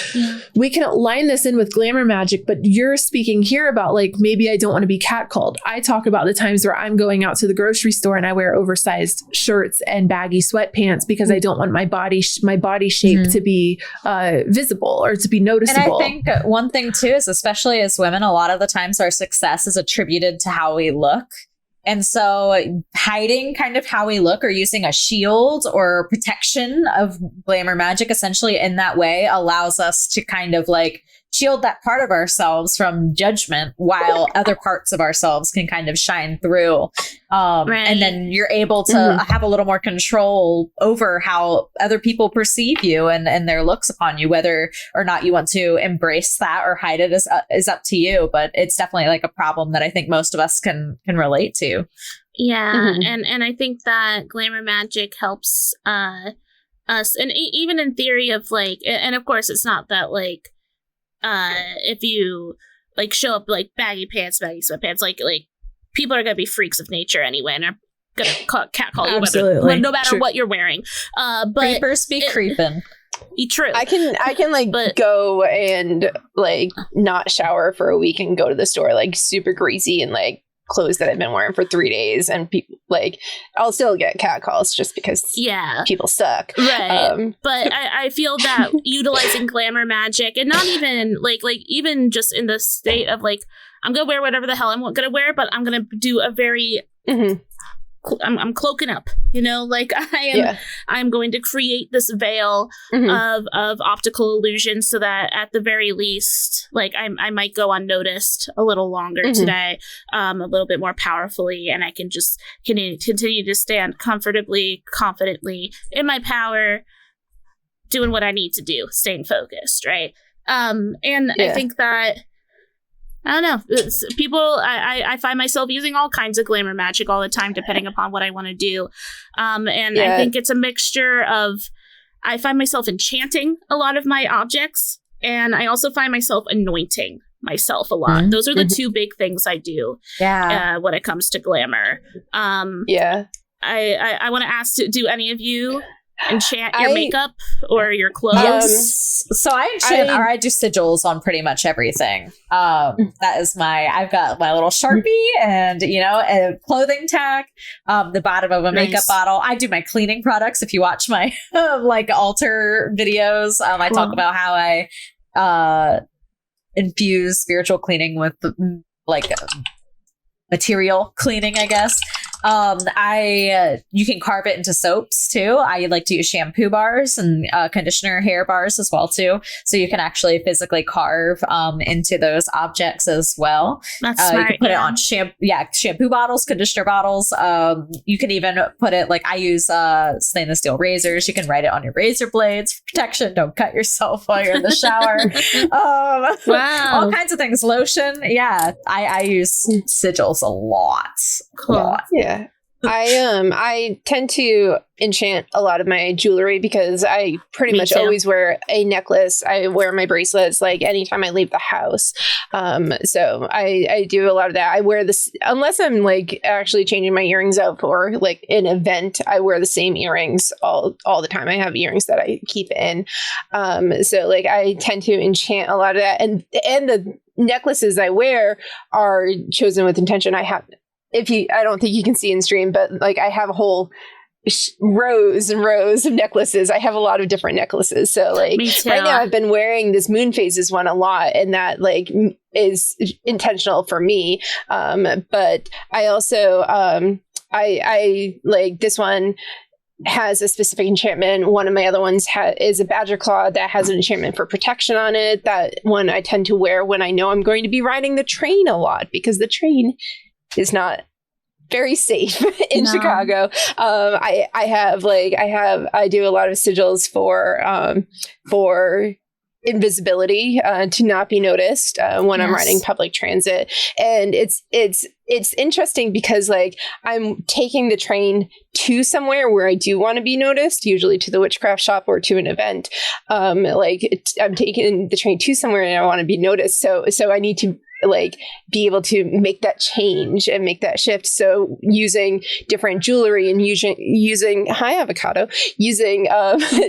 we can line this in with glamour magic, but you're speaking here about like, maybe I don't want to be catcalled. I talk about the times where I'm going out to the grocery store and I wear oversized shirts and baggy sweatpants because I don't want my body shape to be visible or to be noticeable. And I think one thing too is, especially as women, a lot of the times our success is attributed to how we look. And so hiding kind of how we look or using a shield or protection of glamour magic essentially in that way allows us to kind of like shield that part of ourselves from judgment while other parts of ourselves can kind of shine through. Right. And then you're able to have a little more control over how other people perceive you and their looks upon you. Whether or not you want to embrace that or hide it is up to you. But it's definitely like a problem that I think most of us can relate to. Yeah. And I think that glamour magic helps us. And even in theory of like, and of course, it's not that like, if you like show up like baggy sweatpants, like people are gonna be freaks of nature anyway and are gonna catcall you no matter what you're wearing. But creepers be creeping. True. I can like go and like not shower for a week and go to the store like super greasy and like clothes that I've been wearing for 3 days, and people like I'll still get catcalls just because people suck. Right. But I feel that utilizing glamour magic, and not even like even just in the state of like, I'm gonna wear whatever the hell I'm gonna wear, but I'm gonna do a very I'm cloaking up, you know, like I'm going to create this veil of optical illusion so that at the very least, like I might go unnoticed a little longer today, a little bit more powerfully, and I can just continue to stand comfortably, confidently in my power, doing what I need to do, staying focused, right? And I think that I don't know. I find myself using all kinds of glamour magic all the time, depending upon what I want to do. I think it's a mixture of, I find myself enchanting a lot of my objects, and I also find myself anointing myself a lot. Those are the two big things I do when it comes to glamour. I want to ask, do any of you enchant your makeup or your clothes? So I enchant, or I do sigils on pretty much everything. That is I've got my little Sharpie and, you know, a clothing tag, the bottom of a makeup bottle. I do my cleaning products. If you watch my like altar videos, I talk about how I infuse spiritual cleaning with like material cleaning, I guess. You can carve it into soaps too. I like to use shampoo bars and conditioner hair bars as well too. So you can actually physically carve into those objects as well. That's smart. You can put it on shampoo bottles, conditioner bottles. You can even put it, like I use stainless steel razors. You can write it on your razor blades for protection. Don't cut yourself while you're in the shower. Wow. All kinds of things. Lotion. Yeah. I use sigils a lot. Cool. Yeah. I tend to enchant a lot of my jewelry because I pretty much always wear a necklace. I wear my bracelets like anytime I leave the house. So I do a lot of that. I wear this unless I'm like actually changing my earrings out for like an event. I wear the same earrings all the time. I have earrings that I keep in. So like I tend to enchant a lot of that, and the necklaces I wear are chosen with intention. I don't think you can see in stream, but like I have a whole rows and rows of necklaces. I have a lot of different necklaces. So like right now I've been wearing this moon phases one a lot, and that like is intentional for me. But I also, I like this one has a specific enchantment. One of my other ones is a badger claw that has an enchantment for protection on it. That one I tend to wear when I know I'm going to be riding the train a lot, because the train is not very safe in Chicago. I do a lot of sigils for invisibility, to not be noticed when I'm riding public transit. And it's interesting because like I'm taking the train to somewhere where I do want to be noticed, usually to the witchcraft shop or to an event. I'm taking the train to somewhere and I want to be noticed. So I need to like be able to make that change and make that shift. So using different jewelry and using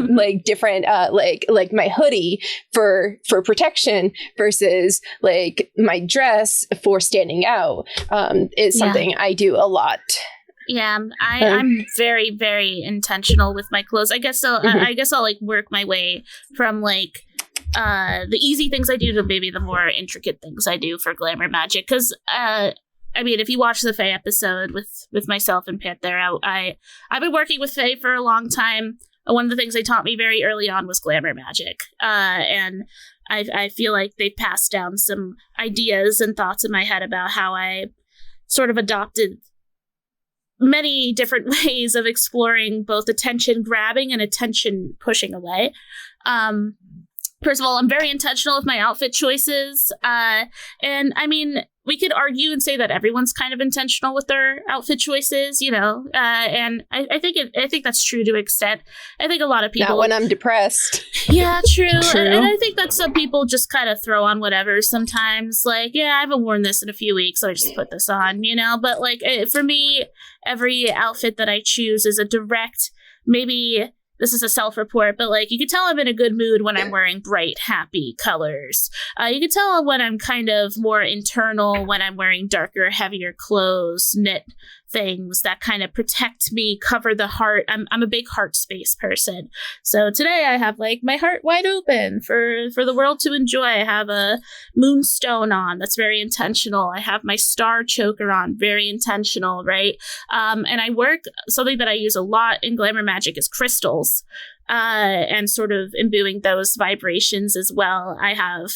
like different like my hoodie for protection versus like my dress for standing out is something I do a lot. Yeah, I'm very, very intentional with my clothes. I guess I'll like work my way from like the easy things I do to maybe the more intricate things I do for glamour magic. Because I mean, if you watch the Fae episode with myself and Panthera, I've been working with Fae for a long time. One of the things they taught me very early on was glamour magic, and I feel like they passed down some ideas and thoughts in my head about how I sort of adopted many different ways of exploring both attention grabbing and attention pushing away. First of all, I'm very intentional with my outfit choices. And I mean, we could argue and say that everyone's kind of intentional with their outfit choices, you know, and I think that's true to an extent. I think a lot of people... Not when I'm depressed. Yeah, true. And I think that some people just kind of throw on whatever sometimes. Like, yeah, I haven't worn this in a few weeks, so I just put this on, you know? But like, for me, every outfit that I choose is a direct, maybe this is a self-report, but like you can tell I'm in a good mood when I'm wearing bright, happy colors. You can tell when I'm kind of more internal, when I'm wearing darker, heavier clothes, knit things that kind of protect me, cover the heart. I'm a big heart space person. So today I have like my heart wide open for the world to enjoy. I have a moonstone on that's very intentional. I have my star choker on, very intentional, right? And I work, something that I use a lot in Glamour Magic is crystals. And sort of imbuing those vibrations as well. I have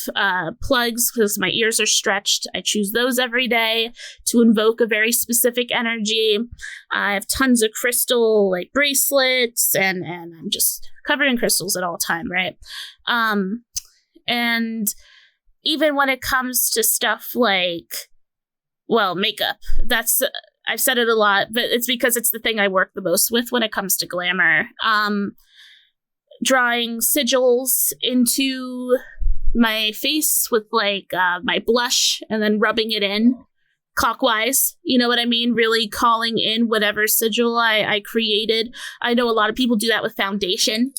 plugs because my ears are stretched. I choose those every day to invoke a very specific energy. I have tons of crystal like bracelets, and I'm just covered in crystals at all time, right? And even when it comes to stuff like, well, makeup, that's I've said it a lot, but it's because it's the thing I work the most with when it comes to glamour. Drawing sigils into my face with like my blush and then rubbing it in clockwise. You know what I mean? Really calling in whatever sigil I created. I know a lot of people do that with foundation.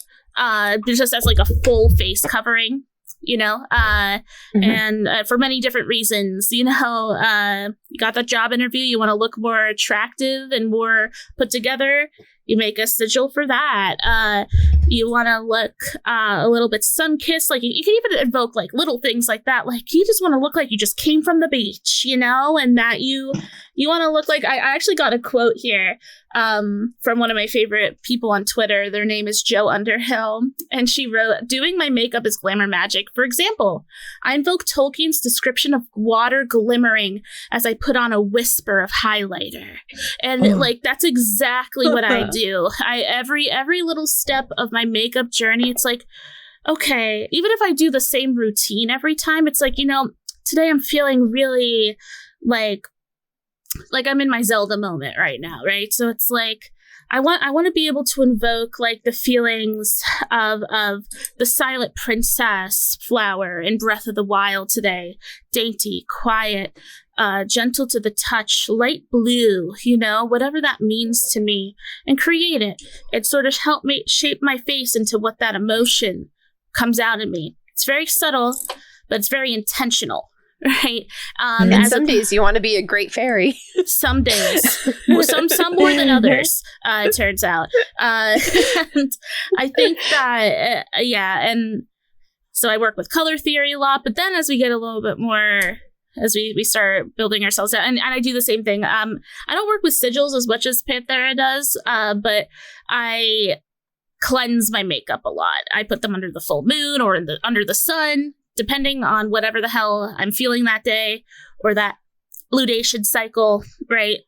Just as like a full face covering, you know, and for many different reasons, you know, you got that job interview, you want to look more attractive and more put together. You make a sigil for that. You want to look a little bit sun-kissed. Like you can even invoke like little things like that. Like you just want to look like you just came from the beach, you know, and that you want to look like. I actually got a quote here from one of my favorite people on Twitter. Their name is Joe Underhill, and she wrote, "Doing my makeup is glamour magic. For example, I invoke Tolkien's description of water glimmering as I put on a whisper of highlighter." And like that's exactly what I do. Every little step of my makeup journey, it's like, okay, even if I do the same routine every time, it's like, you know, today I'm feeling really like I'm in my Zelda moment right now, right? So it's like I want to be able to invoke like the feelings of the silent princess flower in Breath of the Wild today. Dainty, quiet, gentle to the touch, light blue, you know, whatever that means to me, and create it. It sort of help me shape my face into what that emotion comes out of me. It's very subtle, but it's very intentional. Right. And some days you want to be a great fairy. Some days, some more than others. It turns out. And I think that and so I work with color theory a lot. But then as we get a little bit more, as we start building ourselves out, and I do the same thing. I don't work with sigils as much as Panthera does, but I cleanse my makeup a lot. I put them under the full moon or under the sun, depending on whatever the hell I'm feeling that day or that ludation cycle, right?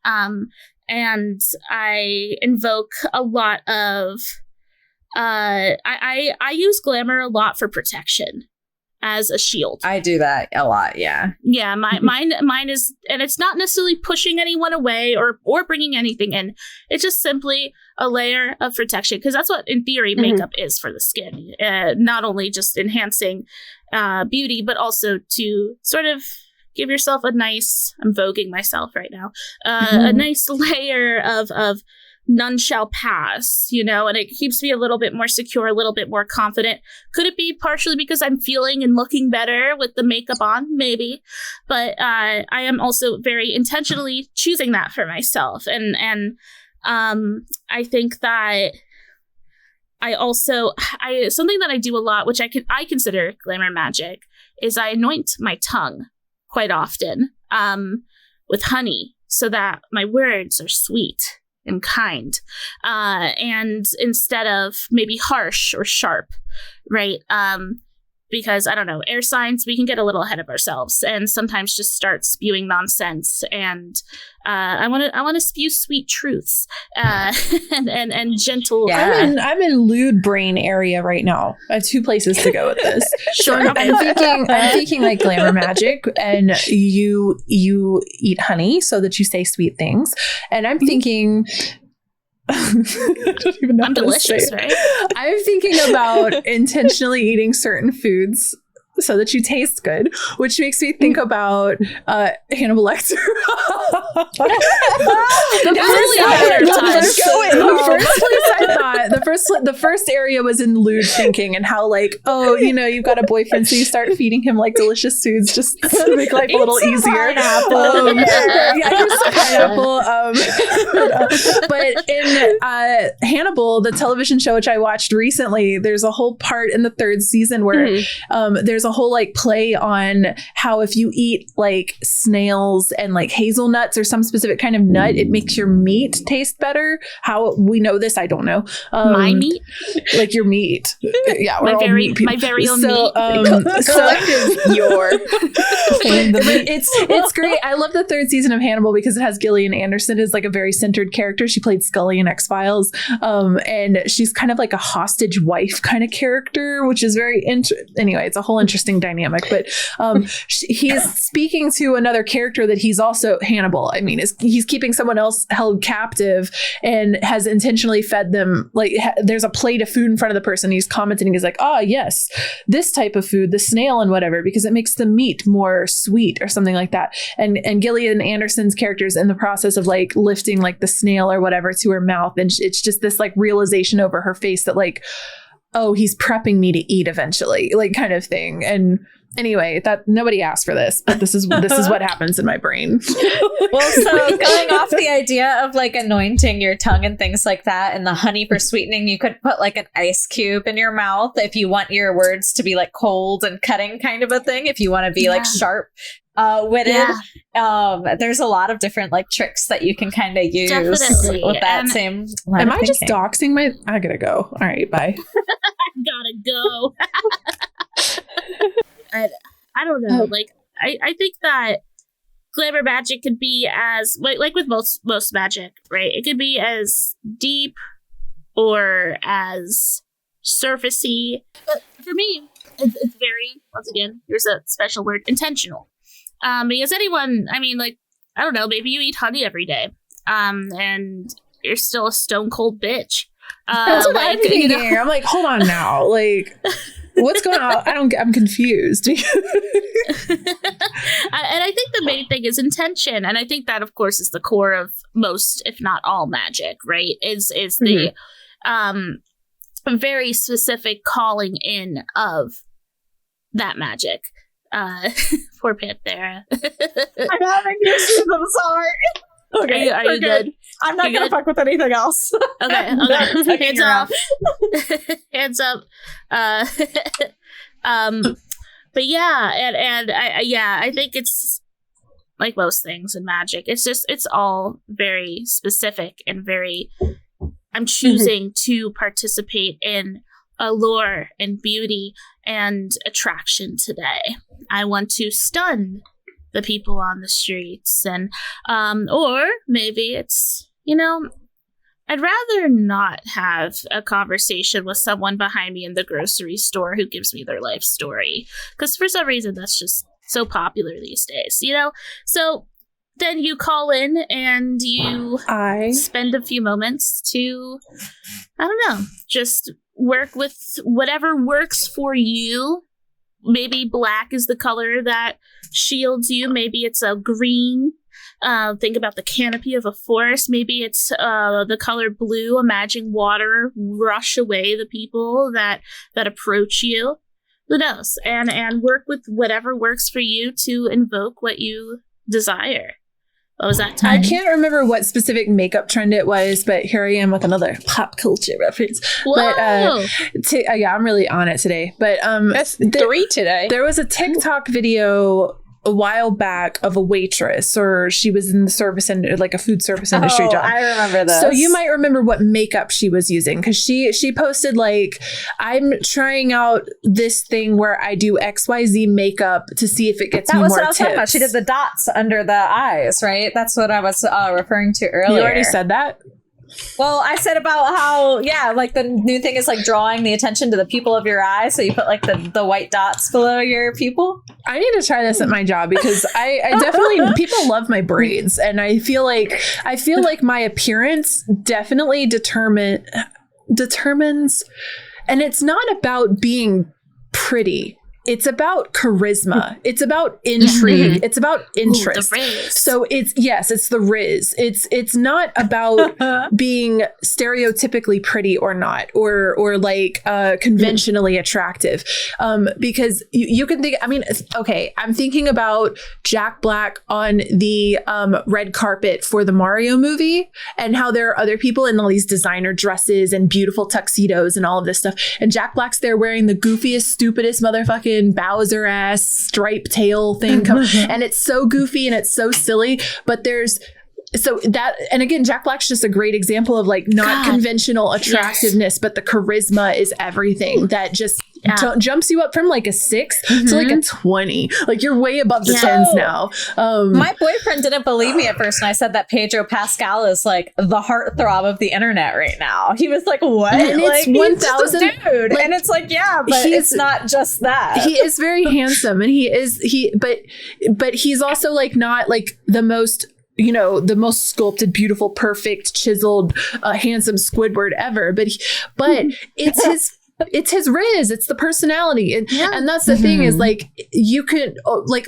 And I invoke a lot of, I use glamour a lot for protection as a shield. I do that a lot, yeah. Yeah, mine is, and it's not necessarily pushing anyone away or bringing anything in. It's just simply a layer of protection, because that's what, in theory, makeup is for the skin. Not only just enhancing beauty, but also to sort of give yourself a nice, I'm voguing myself right now, a nice layer of none shall pass, you know, and it keeps me a little bit more secure, a little bit more confident. Could it be partially because I'm feeling and looking better with the makeup on? Maybe. But I am also very intentionally choosing that for myself. And I think that I also, something that I do a lot, which I consider glamour magic, is I anoint my tongue quite often with honey so that my words are sweet and kind, and instead of maybe harsh or sharp, right? Because I don't know, air signs, we can get a little ahead of ourselves and sometimes just start spewing nonsense. And I want to spew sweet truths and gentle. Yeah. I'm in lewd brain area right now. I have two places to go with this. Sure. So I'm thinking like glamour magic, and you eat honey so that you say sweet things, and I'm thinking. I don't even know. I'm delicious, right? I'm thinking about intentionally eating certain foods so that you taste good, which makes me think about Hannibal Lecter. The first area was in lewd thinking and how like, oh, you know, you've got a boyfriend, so you start feeding him like delicious foods just to make life a little easier. Pineapple. But in Hannibal, the television show which I watched recently, there's a whole part in the 3rd season where there's a whole like play on how if you eat like snails and like hazelnuts or some specific kind of nut, it makes your meat taste better. How we know this, I don't know. My meat, like your meat, yeah, my very own meat. Collective your. It's great. I love the 3rd season of Hannibal because it has Gillian Anderson as like a very centered character. She played Scully in X-Files, and she's kind of like a hostage wife kind of character, which is very anyway, it's a whole interesting dynamic. But he's speaking to another character that he's also Hannibal. I mean, he's keeping someone else held captive and has intentionally fed them. Like there's a plate of food in front of the person. He's commenting. He's like, "Oh yes, this type of food, the snail and whatever, because it makes the meat more sweet or something like that." And Gillian Anderson's character is in the process of like lifting like the snail or whatever to her mouth, and it's just this like realization over her face that like, oh, he's prepping me to eat eventually, like kind of thing. And anyway, that nobody asked for this, but this is what happens in my brain. Well, so going off the idea of like anointing your tongue and things like that, and the honey for sweetening, you could put like an ice cube in your mouth if you want your words to be like cold and cutting kind of a thing. If you want to be like sharp. Witted. There's a lot of different like tricks that you can kind of use with that same line Am of I just thinking. doxing my? I gotta go. All right, bye. Gotta go. I don't know. Like I think that glamour magic could be as like with most magic, right? It could be as deep or as surfacey. But for me, it's very, once again, here's a special word, intentional. Because anyone, I mean, like, I don't know, maybe you eat honey every day, and you're still a stone cold bitch. That's what I'm thinking. I'm like, hold on now, like, what's going on? I'm confused. And I think the main thing is intention, and I think that, of course, is the core of most, if not all, magic. Right? Is the very specific calling in of that magic. Poor Panthera. I'm having issues. I'm sorry. Okay, are you good? I'm not gonna fuck with anything else. Okay. Hands off. Hands up. But yeah, and I think it's like most things in magic. It's all very specific and very. I'm choosing to participate in allure and beauty and attraction today. I want to stun the people on the streets, and or maybe it's, you know, I'd rather not have a conversation with someone behind me in the grocery store who gives me their life story, because for some reason that's just so popular these days, you know. So then you call in and you spend a few moments to, I don't know, just work with whatever works for you. Maybe black is the color that shields you. Maybe it's a green. Think about the canopy of a forest. Maybe it's the color blue. Imagine water rush away the people that approach you. Who knows? And work with whatever works for you to invoke what you desire. What was that time? I can't remember what specific makeup trend it was, but here I am with another pop culture reference. Whoa. But yeah, I'm really on it today. But that's 3 today. There was a TikTok video a while back of a waitress, or she was in the service and like a food service industry job. I remember this. So you might remember what makeup she was using, because she posted like, I'm trying out this thing where I do XYZ makeup to see if it gets me more tips. That was what I was talking about. She did the dots under the eyes, right? That's what I was referring to earlier. You already said that? Well, I said about how, like the new thing is like drawing the attention to the pupil of your eye. So you put like the white dots below your pupil. I need to try this at my job, because I definitely, people love my braids, and I feel like my appearance definitely determines, and it's not about being pretty. it's about charisma. It's about intrigue. It's about interest. So it's the Riz. It's not about being stereotypically pretty or not, or like conventionally attractive. Because you can think, I mean, okay, I'm thinking about Jack Black on the red carpet for the Mario movie, and how there are other people in all these designer dresses and beautiful tuxedos and all of this stuff. And Jack Black's there wearing the goofiest, stupidest motherfucking Bowser ass stripe tail thing. And it's so goofy and it's so silly, but and again, Jack Black's just a great example of like not conventional attractiveness, but the charisma is everything that just jumps you up from like a 6 to like a 20. Like you're way above the 10s now. My boyfriend didn't believe me at first when I said that Pedro Pascal is like the heartthrob of the internet right now. He was like, what? And like, it's 1,000 dude. Like, and it's like, yeah, but it's not just that. He is very handsome, and but he's also like not like the most, you know, the most sculpted, beautiful, perfect, chiseled, handsome Squidward ever. But it's his Riz. It's the personality. And that's the thing is like, you can like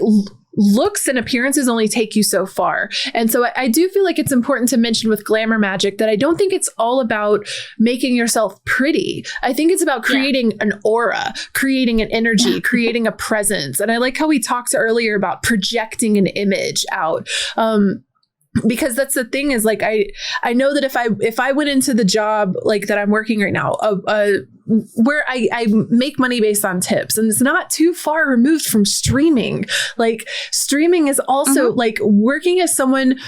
looks and appearances only take you so far. And so I do feel like it's important to mention with glamour magic that I don't think it's all about making yourself pretty. I think it's about creating an aura, creating an energy, creating a presence. And I like how we talked earlier about projecting an image out. Because that's the thing is like, I know that if I went into the job like that I'm working right now, where I make money based on tips, and it's not too far removed from streaming. Like streaming is also like working as someone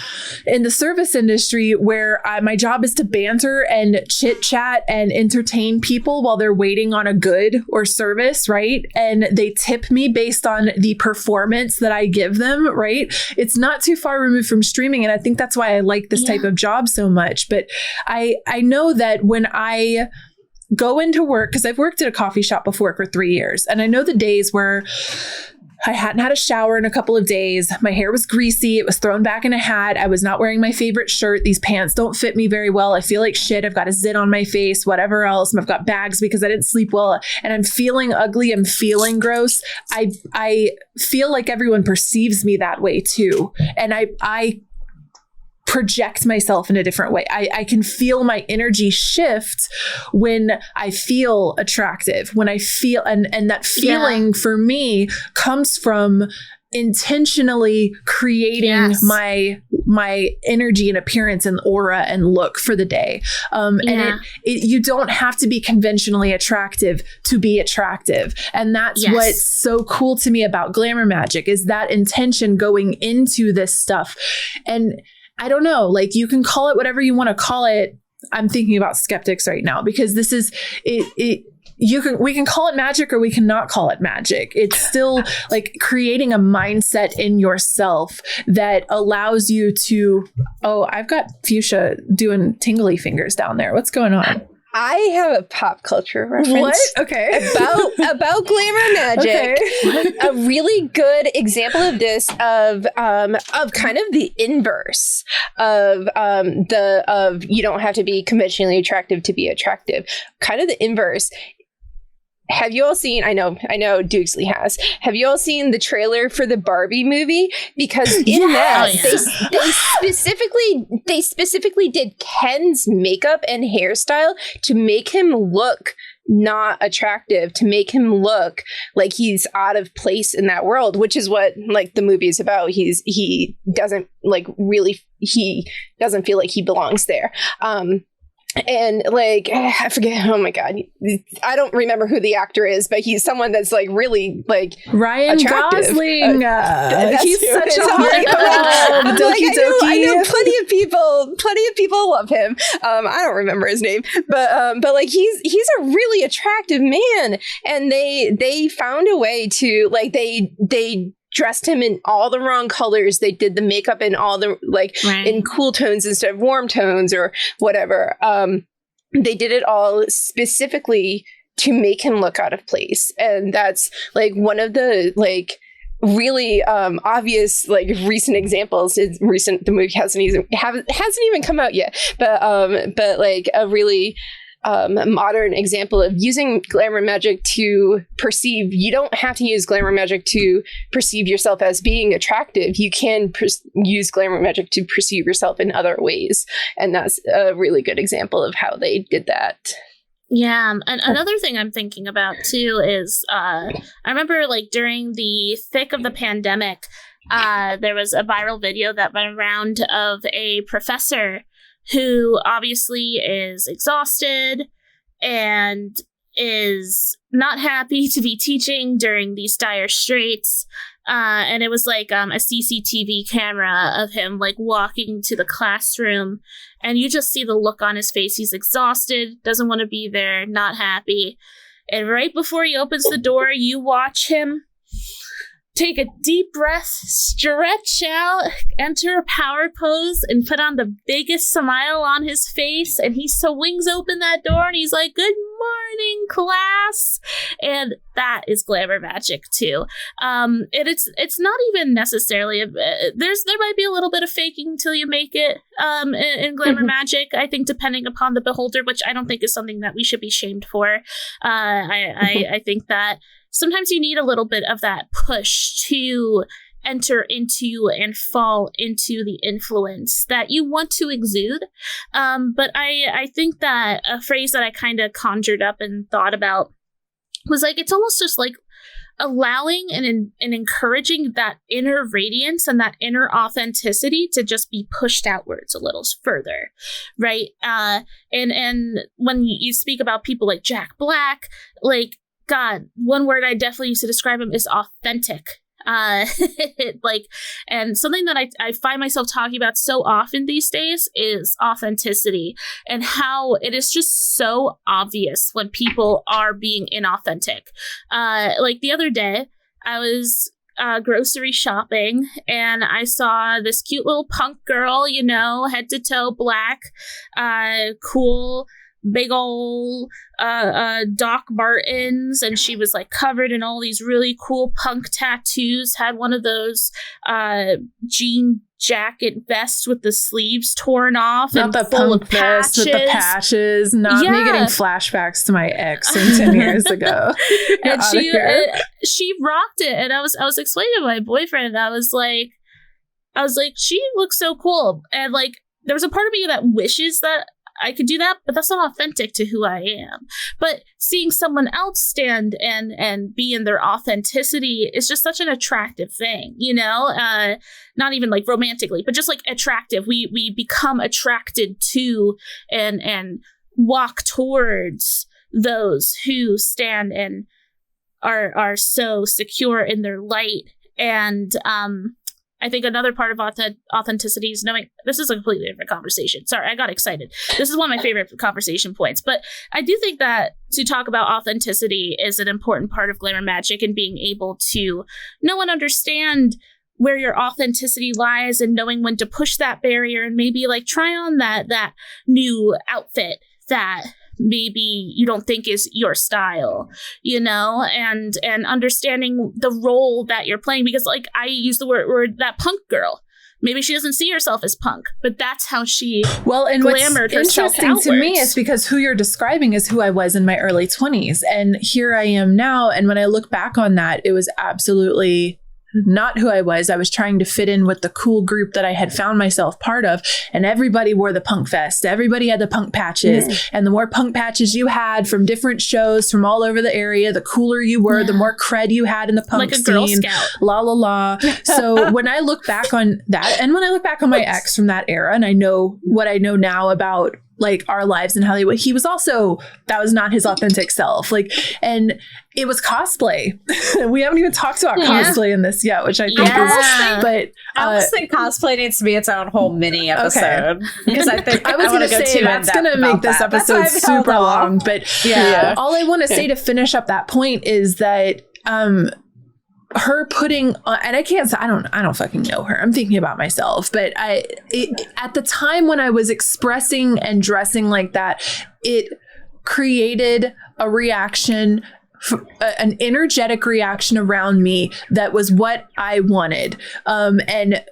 in the service industry where my job is to banter and chit chat and entertain people while they're waiting on a good or service, right? And they tip me based on the performance that I give them, right? It's not too far removed from streaming. And I think that's why I like this type of job so much. But I know that when I go into work, because I've worked at a coffee shop before for 3 years, and I know the days where I hadn't had a shower in a couple of days. My hair was greasy. It was thrown back in a hat. I was not wearing my favorite shirt. These pants don't fit me very well. I feel like shit. I've got a zit on my face, whatever else. I've got bags because I didn't sleep well, and I'm feeling ugly. I'm feeling gross. I feel like everyone perceives me that way too. And I project myself in a different way. I can feel my energy shift when I feel attractive, when I feel, and that feeling for me comes from intentionally creating my energy and appearance and aura and look for the day. And you don't have to be conventionally attractive to be attractive. And that's what's so cool to me about glamour magic is that intention going into this stuff. And I don't know, like you can call it whatever you want to call it. I'm thinking about skeptics right now because this is it. We can call it magic or we cannot call it magic. It's still like creating a mindset in yourself that allows you to, I've got Fuchsia doing tingly fingers down there. What's going on? I have a pop culture reference. What? Okay. About glamour magic. Okay. A really good example of this of kind of the inverse of you don't have to be conventionally attractive to be attractive. Kind of the inverse. Have you all seen, I know Dukesley has, have you all seen the trailer for the Barbie movie? Because in that, they specifically did Ken's makeup and hairstyle to make him look not attractive, to make him look like he's out of place in that world, which is what like the movie is about. He doesn't feel like he belongs there. And like, I forget, oh my God, I don't remember who the actor is, but he's someone that's like really like Ryan attractive. Gosling. He's such a heartthrob. I know plenty of people love him. I don't remember his name, but like he's a really attractive man, and they found a way to like they dressed him in all the wrong colors. They did the makeup in all the in cool tones instead of warm tones or whatever. They did it all specifically to make him look out of place. And that's like one of the like really obvious like recent examples. The movie hasn't even come out yet, but like a really modern example of using glamour magic to perceive. You don't have to use glamour magic to perceive yourself as being attractive. You can use glamour magic to perceive yourself in other ways. And that's a really good example of how they did that. Yeah, and another thing I'm thinking about too is I remember like during the thick of the pandemic, there was a viral video that went around of a professor who obviously is exhausted and is not happy to be teaching during these dire straits. And it was like a CCTV camera of him like walking to the classroom, and you just see the look on his face. He's exhausted, doesn't want to be there, not happy. And right before he opens the door, you watch him take a deep breath, stretch out, enter a power pose, and put on the biggest smile on his face. And he swings open that door and he's like, "Good morning, class." And that is glamour magic too. And it's not even necessarily there might be a little bit of faking till you make it in glamour magic. I think depending upon the beholder, which I don't think is something that we should be shamed for. I think that sometimes you need a little bit of that push to enter into and fall into the influence that you want to exude. But I think that a phrase that I kind of conjured up and thought about was like, it's almost just like allowing and encouraging that inner radiance and that inner authenticity to just be pushed outwards a little further, right? And when you speak about people like Jack Black, like, God, one word I definitely used to describe him is authentic. Like, and something that I find myself talking about so often these days is authenticity, and how it is just so obvious when people are being inauthentic. Like the other day, I was grocery shopping and I saw this cute little punk girl, you know, head to toe black, cool, big old Doc Martens, and she was like covered in all these really cool punk tattoos, had one of those jean jacket vests with the sleeves torn off, not and the full punk of vest with the patches, not me getting flashbacks to my ex from 10 years ago. And she rocked it, and I was explaining to my boyfriend, and I was like she looks so cool, and like there was a part of me that wishes that I could do that, but that's not authentic to who I am. But seeing someone else stand and be in their authenticity is just such an attractive thing, you know? Not even like romantically, but just like attractive. We become attracted to and walk towards those who stand and are so secure in their light. And I think another part of authenticity is knowing, this is a completely different conversation. Sorry, I got excited. This is one of my favorite conversation points. But I do think that to talk about authenticity is an important part of glamour magic, and being able to know and understand where your authenticity lies, and knowing when to push that barrier, and maybe like try on that new outfit that maybe you don't think is your style, you know, and understanding the role that you're playing, because like I use the word that punk girl. Maybe she doesn't see herself as punk, but that's how she and glamored herself interesting outwards. To me is because who you're describing is who I was in my early 20s, and here I am now. And when I look back on that, it was absolutely not who I was. I was trying to fit in with the cool group that I had found myself part of, and everybody wore the punk vest. Everybody had the punk patches, and the more punk patches you had from different shows from all over the area, the cooler you were, the more cred you had in the punk like a scene. Girl Scout. La la la. So when I look back on that, and when I look back on my ex from that era, and I know what I know now about like our lives in Hollywood, he was also, that was not his authentic self. Like, and it was cosplay. We haven't even talked about cosplay in this yet, which I think is, but I almost think cosplay needs to be its own whole mini episode, because I think I was going to say that's going to make this episode super long, but all I want to say to finish up that point is that, her putting on, and I can't say, I don't fucking know her. I'm thinking about myself, but at the time when I was expressing and dressing like that, it created a reaction, an energetic reaction around me that was what I wanted. And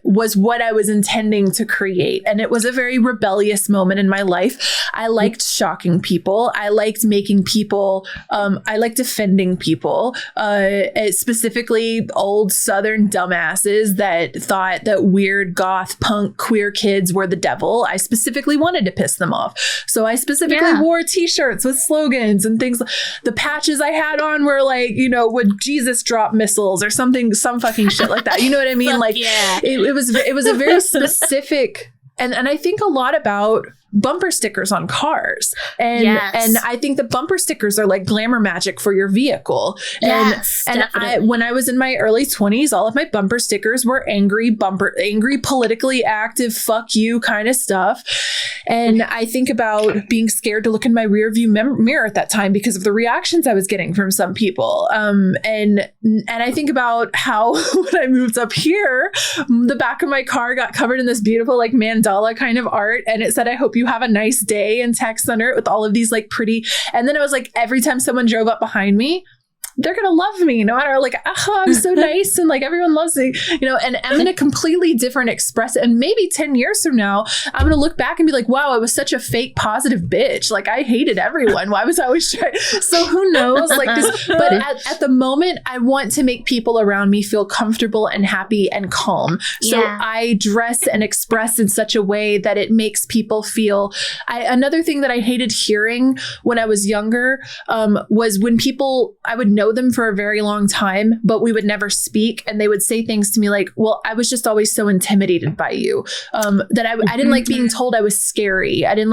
was what I was intending to create. And it was a very rebellious moment in my life. I liked shocking people. I liked making people, I liked offending people, specifically old Southern dumbasses that thought that weird goth punk queer kids were the devil. I specifically wanted to piss them off. So I specifically wore t-shirts with slogans and things. The patches I had on were like, you know, would Jesus drop missiles or something, some fucking shit like that. You know what I mean? Like it was a very specific, and I think a lot about bumper stickers on cars. And I think the bumper stickers are like glamour magic for your vehicle. And when I was in my early 20s, all of my bumper stickers were angry, politically active, fuck you kind of stuff. And I think about being scared to look in my rearview mirror at that time because of the reactions I was getting from some people. And I think about how when I moved up here, the back of my car got covered in this beautiful like mandala kind of art. And it said, I hope you have a nice day, and text under it with all of these like pretty. And then it was like every time someone drove up behind me, they're going to love me no matter like, I'm so nice. And like, everyone loves me, you know, and I'm in a completely different and maybe 10 years from now, I'm going to look back and be like, wow, I was such a fake positive bitch. Like I hated everyone. Why was I always trying? So who knows like this, but at the moment I want to make people around me feel comfortable and happy and calm. So I dress and express in such a way that it makes people feel, another thing that I hated hearing when I was younger, was when people, I would know them for a very long time, but we would never speak. And they would say things to me like, well, I was just always so intimidated by you, that I didn't like being told I was scary. I didn't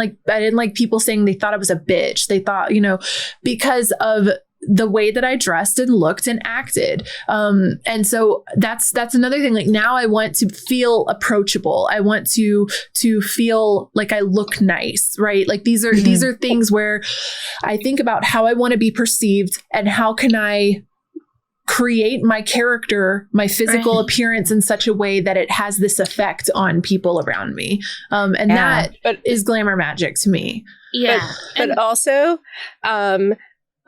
like people saying they thought I was a bitch. They thought, you know, because of the way that I dressed and looked and acted. And so that's another thing. Like now I want to feel approachable. I want to feel like I look nice, right? Like these are things where I think about how I want to be perceived and how can I create my character, my physical appearance in such a way that it has this effect on people around me. And that is glamour magic to me. Yeah. But also,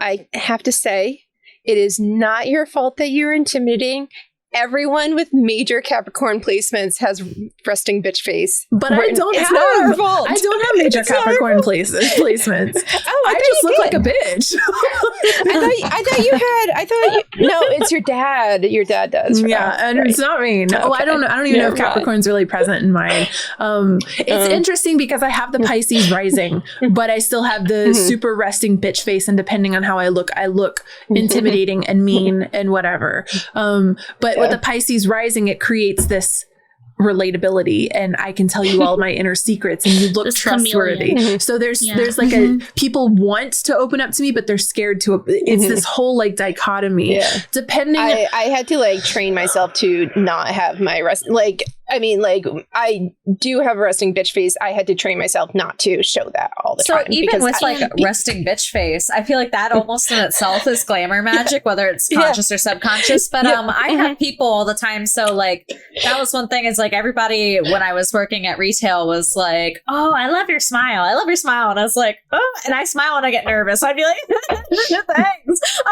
I have to say, it is not your fault that you're intimidating. Everyone with major Capricorn placements has resting bitch face. But I don't have major Capricorn placements. Oh, I just look like a bitch. I thought no, it's your dad. Your dad does. Yeah, and it's not me. No, okay. I don't even know if Capricorn's really present in mine. It's interesting because I have the Pisces rising, but I still have the super resting bitch face, and depending on how I look intimidating and mean and whatever. But with the Pisces rising, it creates this relatability, and I can tell you all my inner secrets, and you look this trustworthy. So there's like people want to open up to me, but they're scared to. It's this whole like dichotomy. Yeah. Depending, I had to like train myself to not have my I do have a resting bitch face. I had to train myself not to show that all the time. So even with resting bitch face, I feel like that almost in itself is glamour magic, whether it's conscious or subconscious. But I have people all the time. So like that was one thing is like everybody when I was working at retail was like, oh, I love your smile. I love your smile. And I was like, oh, and I smile when I get nervous. I'd be like, thanks.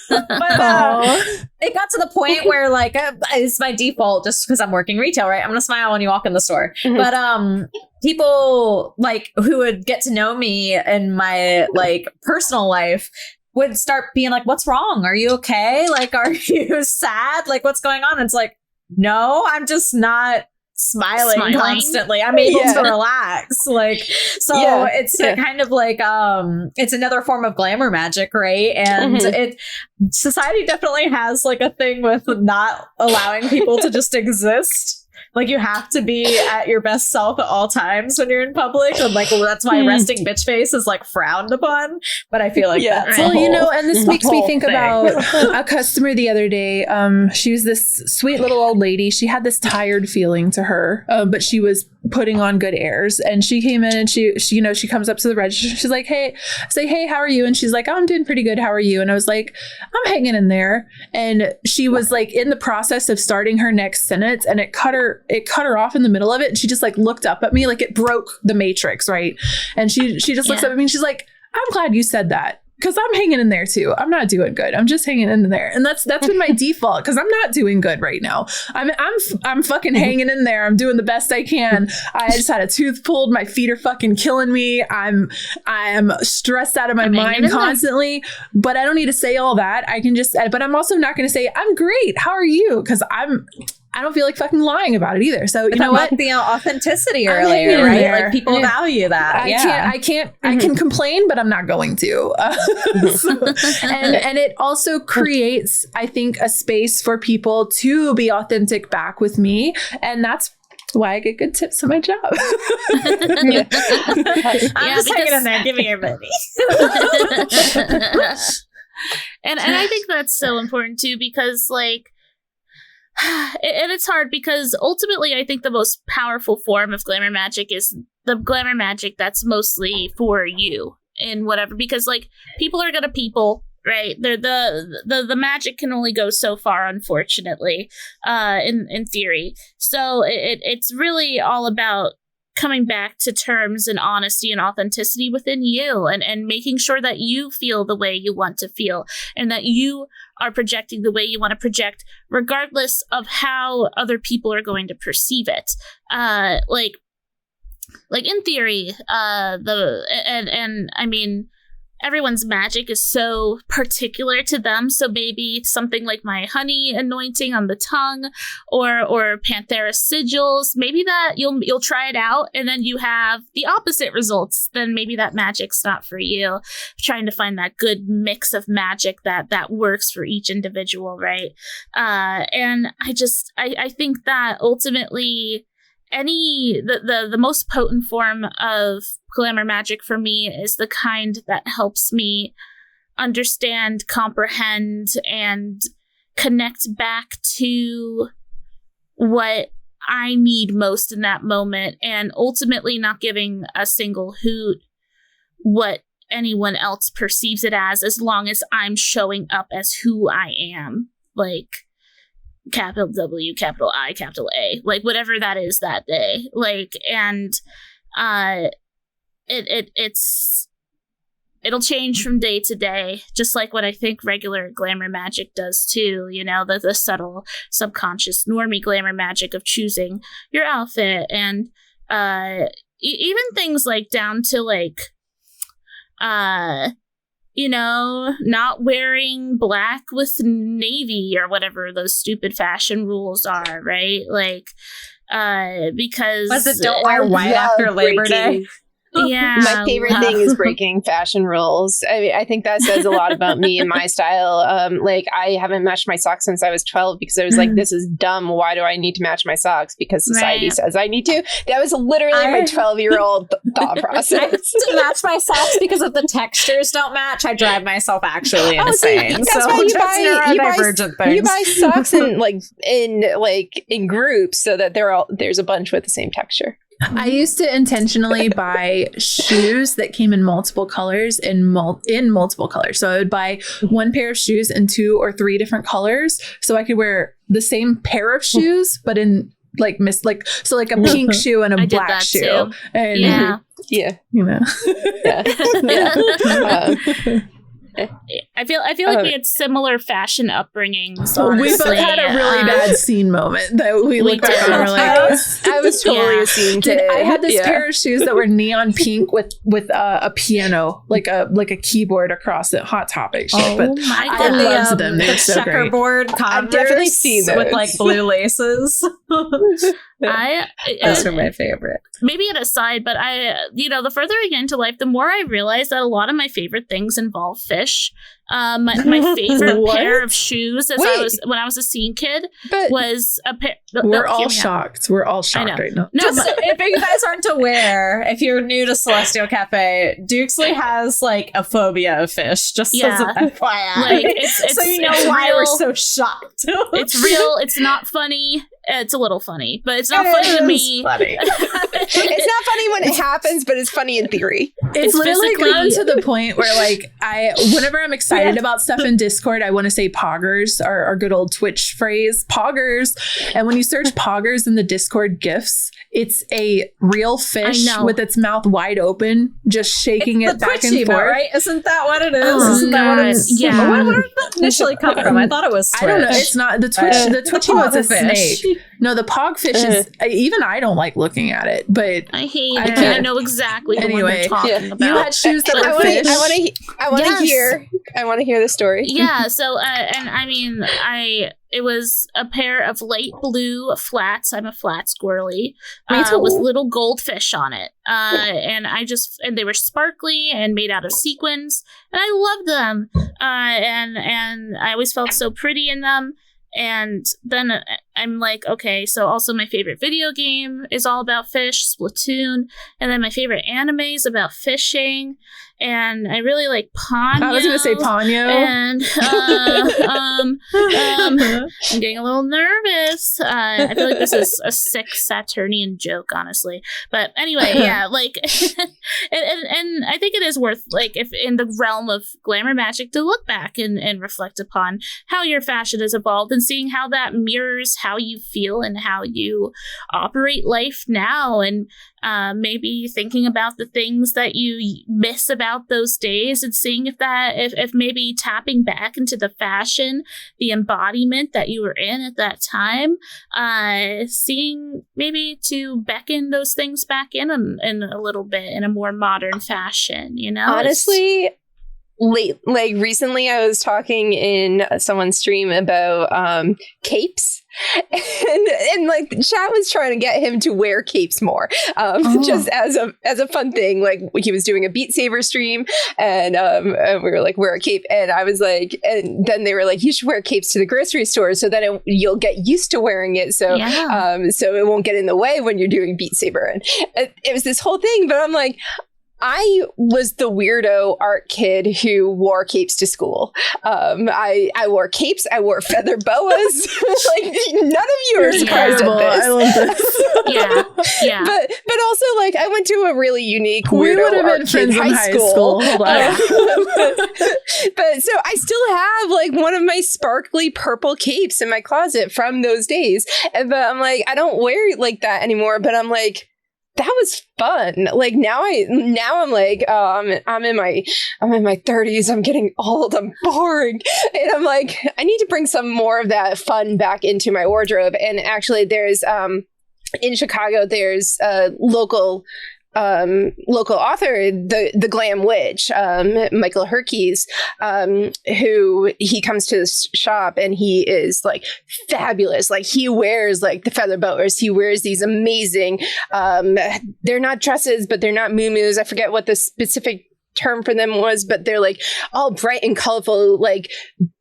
But it got to the point where like it's my default just because I'm working retail, right? I'm gonna smile when you walk in the store. But people like who would get to know me in my like personal life would start being like, what's wrong? Are you okay? Like, are you sad? Like, what's going on? And it's like, no, I'm just not smiling constantly. I'm able to relax. Like, so it's kind of like it's another form of glamour magic, right? And society definitely has like a thing with not allowing people to just exist. Like you have to be at your best self at all times when you're in public, and like that's why resting bitch face is like frowned upon. But I feel like that's well, you know, and this makes me think about a customer the other day. She was this sweet little old lady. She had this tired feeling to her, but she was putting on good airs. And she came in and she you know, she comes up to the register. She's like, hey, I say, hey, how are you? And she's like, oh, I'm doing pretty good. How are you? And I was like, I'm hanging in there. And she was like in the process of starting her next sentence, and it cut her off in the middle of it. And she just like looked up at me like it broke the matrix, right? And she just looks up at me and she's like, I'm glad you said that. because I'm hanging in there too. I'm not doing good. I'm just hanging in there, and that's been my default because I'm not doing good right now. I'm fucking hanging in there. I'm doing the best I can. I just had a tooth pulled. My feet are fucking killing me. I am stressed out of my mind constantly. But I don't need to say all that. I can just. But I'm also not going to say I'm great. How are you? Because I don't feel like fucking lying about it either. So you know what? The authenticity earlier, right? There. Like people value that. I can complain, but I'm not going to. And it also creates, I think, a space for people to be authentic back with me. And that's why I get good tips at my job. I'm just hanging in there. Give me your money. And I think that's so important too, because like, and it's hard because ultimately I think the most powerful form of glamour magic is the glamour magic that's mostly for you and whatever, because like people are gonna people, right? They're the magic can only go so far, unfortunately, in theory. So it's really all about coming back to terms and honesty and authenticity within you, and making sure that you feel the way you want to feel and that you are projecting the way you want to project, regardless of how other people are going to perceive it. Like in theory, and I mean, everyone's magic is so particular to them. So maybe something like my honey anointing on the tongue or Panthera sigils, maybe that you'll try it out and then you have the opposite results. Then maybe that magic's not for you. Trying to find that good mix of magic that works for each individual, right? And I think that ultimately the most potent form of glamour magic for me is the kind that helps me understand, comprehend, and connect back to what I need most in that moment, and ultimately not giving a single hoot what anyone else perceives it as long as I'm showing up as who I am. Like, capital W, capital I, capital A, like whatever that is that day. Like, and it'll change from day to day, just like what I think regular glamour magic does too. You know, the subtle, subconscious, normie glamour magic of choosing your outfit, and even things like down to like you know, not wearing black with navy or whatever those stupid fashion rules are, right? Like, because was it don't wear white after Labor Day? Yeah, my favorite thing is breaking fashion rules. I mean, I think that says a lot about me and my style. Like, I haven't matched my socks since I was 12 because I was like, this is dumb. Why do I need to match my socks? Because society says I need to. That was literally my 12-year-old thought process. I have to match my socks because if the textures don't match, I drive myself actually insane. That's why you buy socks in groups so that there's a bunch with the same texture. I used to intentionally buy shoes that came in multiple colors in multiple colors. So I would buy one pair of shoes in 2 or 3 different colors so I could wear the same pair of shoes, but in like a pink shoe and a black shoe. Too. And yeah, you know. I feel like we had similar fashion upbringings. We both had a really bad scene moment that we looked back on. We're like, I was totally a scene kid. I had this pair of shoes that were neon pink with a piano, like a keyboard across it. Hot Topic shit. But I loved them. They're so great. Checkerboard Converse I've definitely seen those with like blue laces. Those are my favorite. Maybe an aside, but the further I get into life, the more I realize that a lot of my favorite things involve fish. My favorite pair of shoes when I was a scene kid was a pair. We're all shocked. We're all shocked right now. No, if you guys aren't aware, if you're new to Celestial Cafe, Dukesley has like a phobia of fish. Just as an FYI, like, it's so you know why we're so shocked. It's real. It's not funny. It's a little funny, but it's not funny to me. Funny. It's not funny when it happens, but it's funny in theory. It's literally gotten to the point where, like, whenever I'm excited about stuff in Discord, I want to say poggers, our good old Twitch phrase, poggers. And when you search poggers in the Discord GIFs, it's a real fish with its mouth wide open, just shaking it back and Twitchy forth. right? Isn't that what it is? Oh, Isn't that what it is? yeah. Where did that initially come from? I thought it was Twitch. I don't know. It's not the Twitch. The Twitchy was a pogfish. snake. No, the pogfish is. Even I don't like looking at it, but I hate I it. can't- I know exactly the one Anyway, you're talking yeah. about. you had shoes that I were want fish. to hear. I want to hear the story. Yeah, so and I mean, it was a pair of light blue flats. I'm a flat squirrely. Me too. With little goldfish on it. And they were sparkly and made out of sequins, and I loved them. And I always felt so pretty in them. And then I'm like, okay, so also my favorite video game is all about fish, Splatoon, and then my favorite anime is about fishing, and I really like Ponyo. I was going to say Ponyo. And I'm getting a little nervous. I feel like this is a sick Saturnian joke, honestly. But anyway, yeah, like, and I think it is worth, like, if in the realm of glamour magic, to look back and reflect upon how your fashion has evolved and seeing how that mirrors how you feel and how you operate life now, and maybe thinking about the things that you miss about those days, and seeing if maybe tapping back into the fashion, the embodiment that you were in at that time, seeing maybe to beckon those things back in a little bit in a more modern fashion, you know? Honestly, recently I was talking in someone's stream about capes, and like chat was trying to get him to wear capes more, just as a fun thing. Like, he was doing a Beat Saber stream, and we were like, wear a cape, and I was like, and then they were like, you should wear capes to the grocery store, so then you'll get used to wearing it, so so it won't get in the way when you're doing Beat Saber. And it was this whole thing, but I'm like, I was the weirdo art kid who wore capes to school. I wore capes. I wore feather boas. Like, none of you are surprised at this. I love this. yeah. But also, like, I went to a really unique We would weirdo have art been kid friends in high school. Hold on. But so I still have like one of my sparkly purple capes in my closet from those days. But I'm like, I don't wear it like that anymore. But I'm like, that was fun. Like, now I'm like, I'm in my 30s. I'm getting old. I'm boring. And I'm like, I need to bring some more of that fun back into my wardrobe. And actually, there's in Chicago, there's a local author, the Glam Witch, Michael Herkes, who he comes to this shop, and he is like fabulous. Like, he wears like the feather boas. He wears these amazing, they're not dresses, but they're not muumuus. I forget what the specific term for them was, but they're like all bright and colorful, like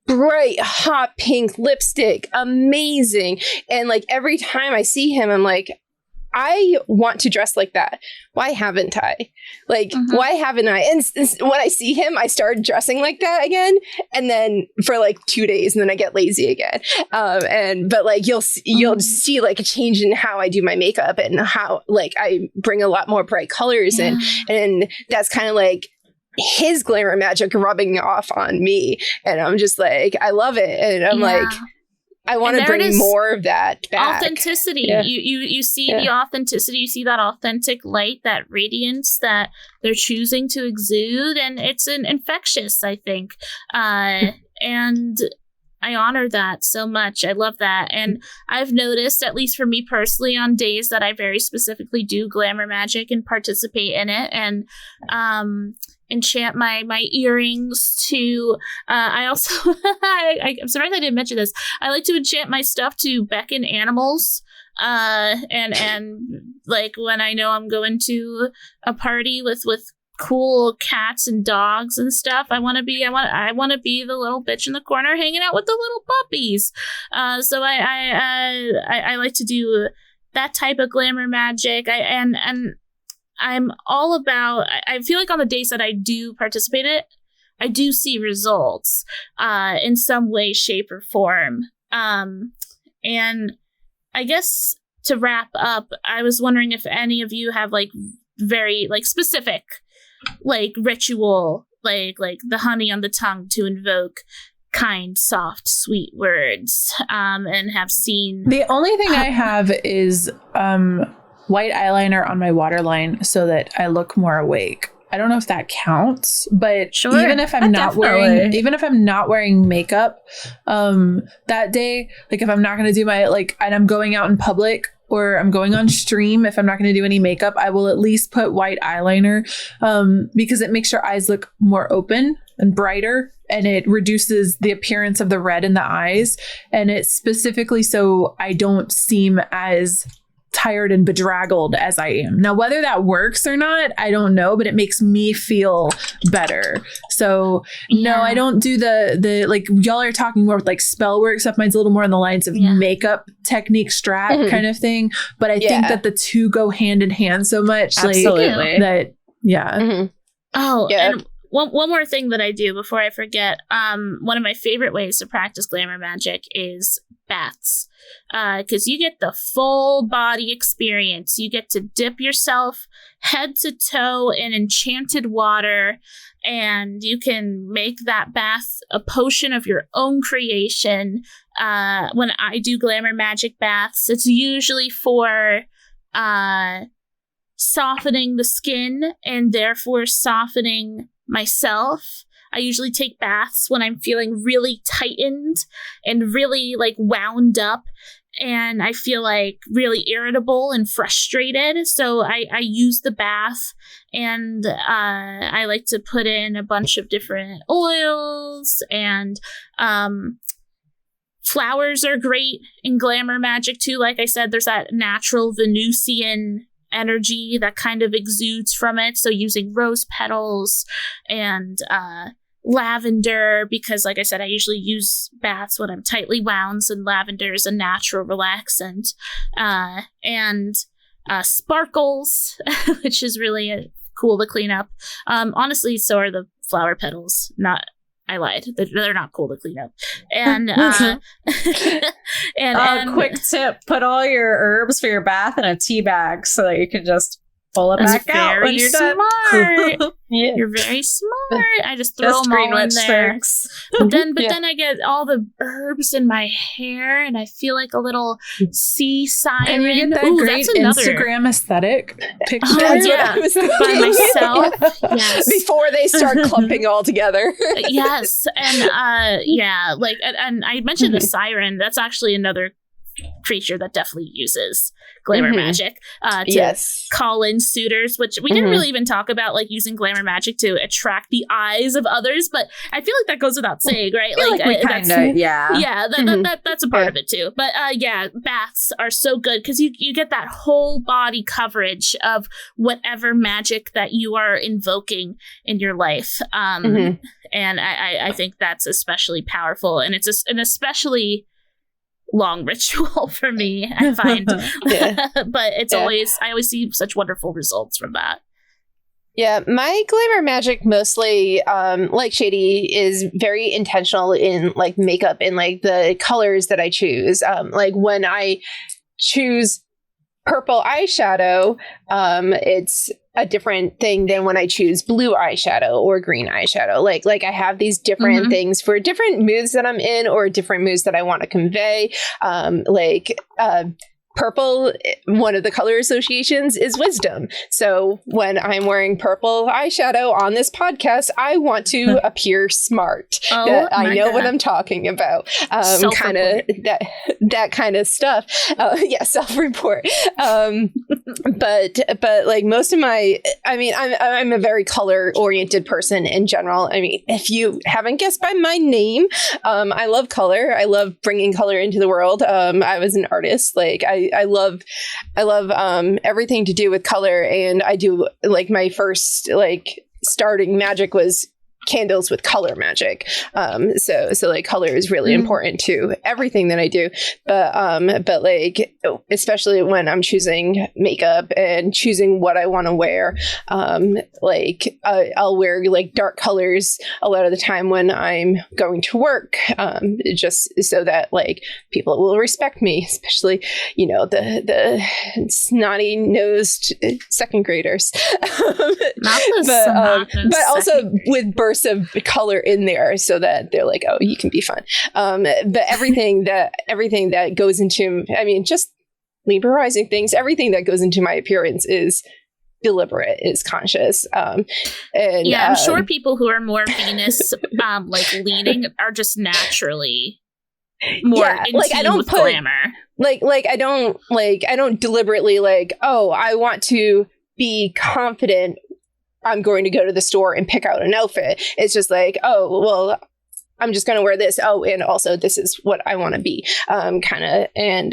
bright hot pink lipstick, amazing. And like every time I see him, I'm like, I want to dress like that. Why haven't I? Like, why haven't I? And when I see him, I start dressing like that again. And then for like 2 days, and then I get lazy again. But like, you'll see like a change in how I do my makeup, and how like I bring a lot more bright colors in. And that's kind of like his glamour magic rubbing off on me. And I'm just like, I love it. And I'm like, I want to bring more of that back. Authenticity. Yeah. You see the authenticity. You see that authentic light, that radiance that they're choosing to exude, and it's infectious, I think. And I honor that so much. I love that. And I've noticed, at least for me personally, on days that I very specifically do glamour magic and participate in it, and enchant my earrings to I also I'm surprised I didn't mention this. I like to enchant my stuff to beckon animals, and like when I know I'm going to a party with cool cats and dogs and stuff, I want to be the little bitch in the corner hanging out with the little puppies. So I like to do that type of glamour magic. I'm all about, I feel like on the days that I do participate in it, I do see results in some way, shape, or form. And I guess to wrap up, I was wondering if any of you have like very like specific like ritual, like the honey on the tongue to invoke kind, soft, sweet words, and have seen. The only thing I have is white eyeliner on my waterline so that I look more awake. I don't know if that counts, but Sure, even if I'm not wearing makeup that day, like if I'm not going to do my and I'm going out in public or I'm going on stream, if I'm not going to do any makeup, I will at least put white eyeliner because it makes your eyes look more open and brighter, and it reduces the appearance of the red in the eyes, and it's specifically so I don't seem as tired and bedraggled as I am. Now, whether that works or not, I don't know, but it makes me feel better. So no, I don't do the y'all are talking more with spell work stuff. Mine's a little more on the lines of makeup technique strat kind of thing. But I think that the two go hand in hand so much. Absolutely. Oh, and one more thing that I do before I forget. One of my favorite ways to practice glamour magic is baths. Because you get the full body experience. You get to dip yourself head to toe in enchanted water, and you can make that bath a potion of your own creation. When I do glamour magic baths, it's usually for softening the skin and therefore softening myself. I usually take baths when I'm feeling really tightened and really wound up, and I feel really irritable and frustrated. So I use the bath, and I like to put in a bunch of different oils, and flowers are great in glamour magic too. Like I said, there's that natural Venusian energy that kind of exudes from it. So using rose petals and lavender, because like I said, I usually use baths when I'm tightly wound, and lavender is a natural relaxant, and sparkles, which is really cool to clean up. Honestly, so are the flower petals. I lied. They're not cool to clean up. And and quick tip: put all your herbs for your bath in a tea bag so that you can just pull it back out when you're done. Yeah. You're very smart. I just throw them all in there. But then I get all the herbs in my hair, and I feel like a little sea siren. And you get that great Instagram aesthetic picture. By myself. Yes. Before they start clumping all together. Yes. And and I mentioned the siren. That's actually another creature that definitely uses glamour magic to call in suitors, which we didn't really even talk about, using glamour magic to attract the eyes of others, but I feel like that goes without saying, right? That's a part of it too. But baths are so good because you get that whole body coverage of whatever magic that you are invoking in your life. And I think that's especially powerful, and it's an especially long ritual for me, I find. But it's I always see such wonderful results from that. Yeah, my glamour magic mostly, like Shady, is very intentional in makeup and the colors that I choose. When I choose purple eyeshadow, it's a different thing than when I choose blue eyeshadow or green eyeshadow. Like I have these different things for different moods that I'm in or different moods that I want to convey. Purple, one of the color associations is wisdom. So when I'm wearing purple eyeshadow on this podcast, I want to appear smart. I know what I'm talking about. Kind of that kind of stuff. Self-report. But most of my, I'm a very color oriented person in general. If you haven't guessed by my name, I love color. I love bringing color into the world. I was an artist. I love everything to do with color, and I do my first starting magic was candles with color magic. So color is really important to everything that I do. But especially when I'm choosing makeup and choosing what I want to wear, I'll wear dark colors a lot of the time when I'm going to work, just so that people will respect me, especially, the snotty nosed second graders. But also with bursts of color in there so that they're oh, you can be fun. But everything that goes into, just Libra rising things, everything that goes into my appearance is deliberate, is conscious. And I'm sure people who are more Venus like leaning are just naturally more in tune with glamour. I don't deliberately I want to be confident I'm going to go to the store and pick out an outfit. It's just I'm just going to wear this. Oh, and also this is what I want to be, kind of. And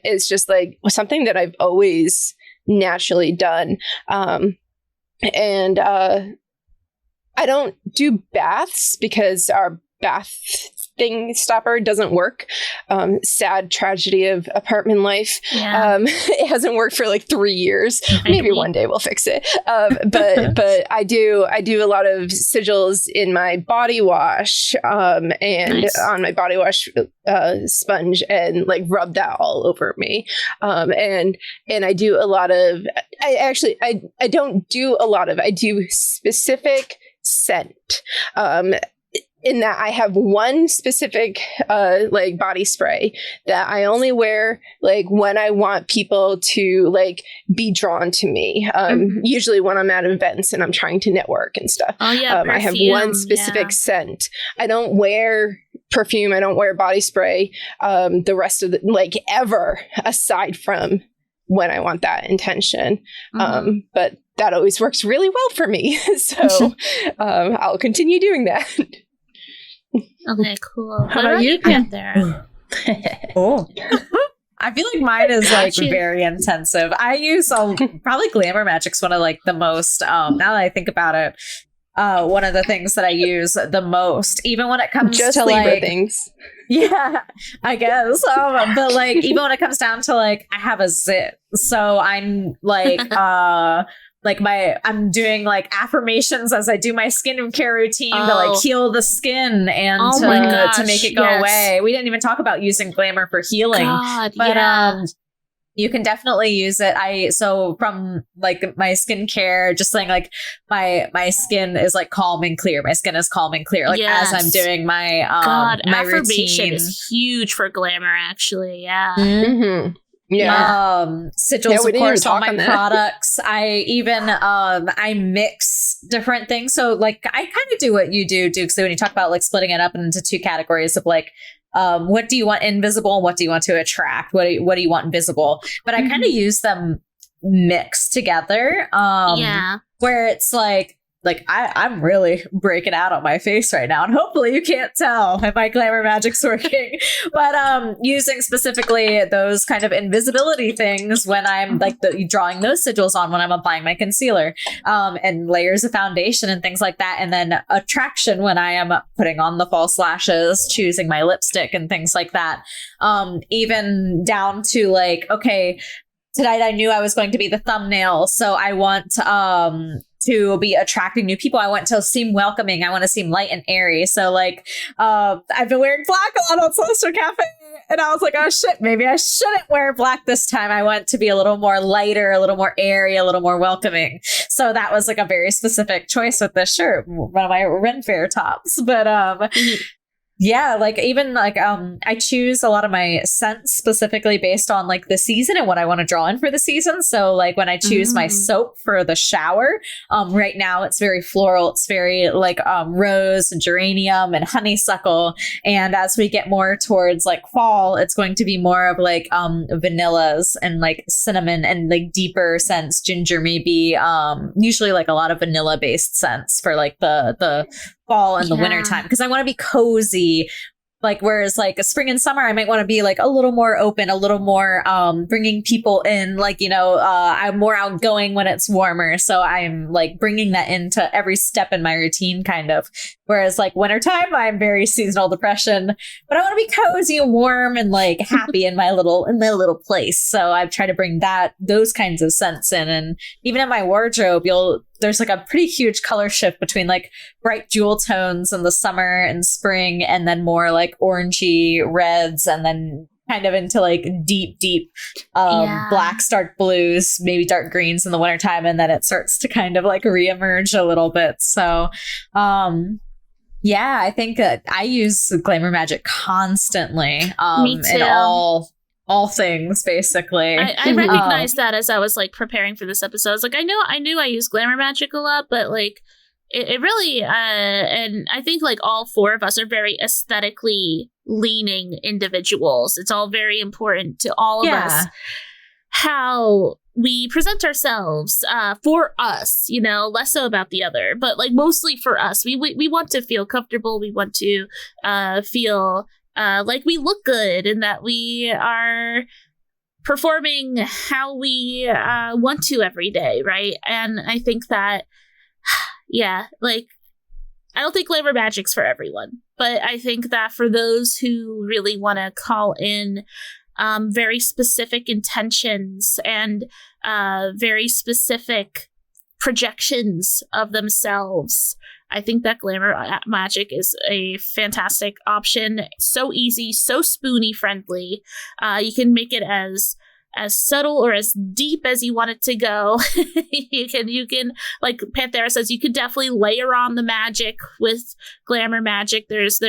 it's just something that I've always naturally done. And I don't do baths because our bath thing stopper doesn't work. Sad tragedy of apartment life. Yeah. It hasn't worked for 3 years. Maybe one day we'll fix it. But I do a lot of sigils in my body wash, and on my body wash sponge, and rub that all over me. And I do a lot of. I don't do a lot of. I do specific scent. In that I have one specific body spray that I only wear when I want people to be drawn to me. Usually when I'm at events and I'm trying to network and stuff. Oh yeah, I have one specific scent. I don't wear perfume. I don't wear body spray. The rest of ever, aside from when I want that intention. But that always works really well for me. So I'll continue doing that. Okay, cool. How about you, Panthera? I feel like mine is very intensive. I use probably Glamour Magic's one of the most. Now that I think about it, one of the things that I use the most, even when it comes just to Libra things. Yeah, I guess. But even when it comes down to I have a zit, so I'm I'm doing affirmations as I do my skincare routine to heal the skin and to make it go away. We didn't even talk about using Glamour for healing, but you can definitely use it. So from my skincare, just saying my skin is calm and clear. My skin is calm and clear. As I'm doing my my affirmation routine is huge for Glamour, actually. Yeah. Mm-hmm. Yeah. Sigils, of course, all my products. I even I mix different things. So I kind of do what you do, Duke. So when you talk about splitting it up into two categories of what do you want invisible and what do you want to attract? What do you want visible? But I kind of use them mixed together. Where it's I'm really breaking out on my face right now, and hopefully you can't tell if my Glamour Magic's working. But using specifically those kind of invisibility things when I'm drawing those sigils on when I'm applying my concealer, and layers of foundation and things like that, and then attraction when I am putting on the false lashes, choosing my lipstick and things like that. Even down to okay, tonight I knew I was going to be the thumbnail, so I want to be attracting new people. I want to seem welcoming. I want to seem light and airy. So I've been wearing black a lot on Celestial Cafe, and I was oh shit, maybe I shouldn't wear black this time. I want to be a little more lighter, a little more airy, a little more welcoming. So that was a very specific choice with this shirt, one of my Ren Fair tops. But yeah, I choose a lot of my scents specifically based on the season and what I want to draw in for the season. So when I choose my soap for the shower, right now it's very floral. It's very rose and geranium and honeysuckle. And as we get more towards fall, it's going to be more of vanillas and cinnamon and deeper scents. Ginger, maybe usually a lot of vanilla based scents for the fall and the winter time, because I want to be cozy. Whereas a spring and summer, I might want to be a little more open, a little more bringing people in. I'm more outgoing when it's warmer, so I'm bringing that into every step in my routine, kind of. Whereas wintertime, I'm very seasonal depression, but I want to be cozy and warm and happy in my little place. So I've tried to bring those kinds of scents in, and even in my wardrobe, there's a pretty huge color shift between bright jewel tones in the summer and spring, and then more orangey reds, and then kind of into deep blacks, dark blues, maybe dark greens in the wintertime, and then it starts to kind of reemerge a little bit. So yeah, I think that I use Glamour Magic constantly. Me too. In all things, basically. I recognized that as I was like preparing for this episode. I was like, I knew I use glamour magic a lot, but like it really and I think like all four of us are very aesthetically leaning individuals. It's all very important to all of us how we present ourselves for us, you know, less so about the other, but like mostly for us. We want to feel comfortable. We want to feel like we look good and that we are performing how we want to every day, right? And I think that, like, I don't think glamour magic's for everyone, but I think that for those who really want to call in very specific intentions and very specific projections of themselves, I think that glamour magic is a fantastic option. So easy, so spoony friendly. You can make it as subtle or as deep as you want it to go. you can, like Panthera says, you could definitely layer on the magic with glamour magic. There's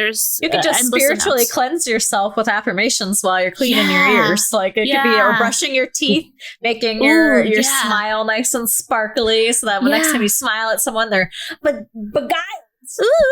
you could just spiritually cleanse yourself with affirmations while you're cleaning your ears. Like it could be or brushing your teeth, making your smile nice and sparkly, so that when next time you smile at someone, they're but guys.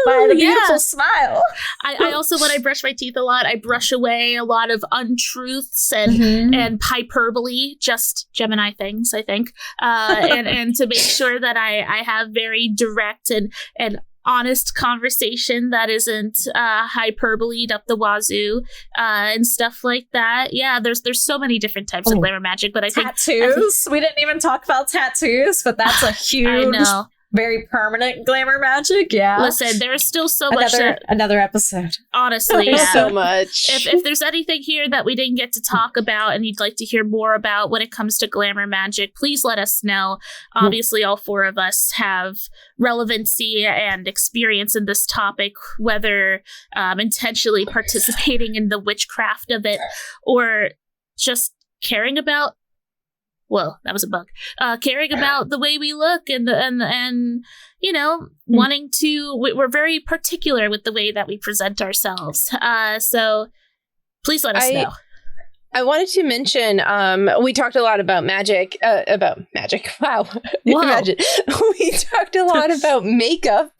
By the beautiful smile. I also, when I brush my teeth a lot, I brush away a lot of untruths and hyperbole, just Gemini things, I think, and to make sure that I have very direct and honest conversation that isn't hyperbole up the wazoo and stuff like that. Yeah, there's so many different types of glamour magic, but I think tattoos. We didn't even talk about tattoos, but that's a huge. Very permanent glamour magic, Listen, there's still so much. Another episode. Honestly, so much. If there's anything here that we didn't get to talk about and you'd like to hear more about when it comes to glamour magic, please let us know. Obviously, all four of us have relevancy and experience in this topic, whether intentionally participating in the witchcraft of it or just caring about. Well, that was a bug. Caring about the way we look and you know, wanting to. We're very particular with the way that we present ourselves. So please let us know. I wanted to mention, we talked a lot about magic. Wow. Imagine. We talked a lot about makeup.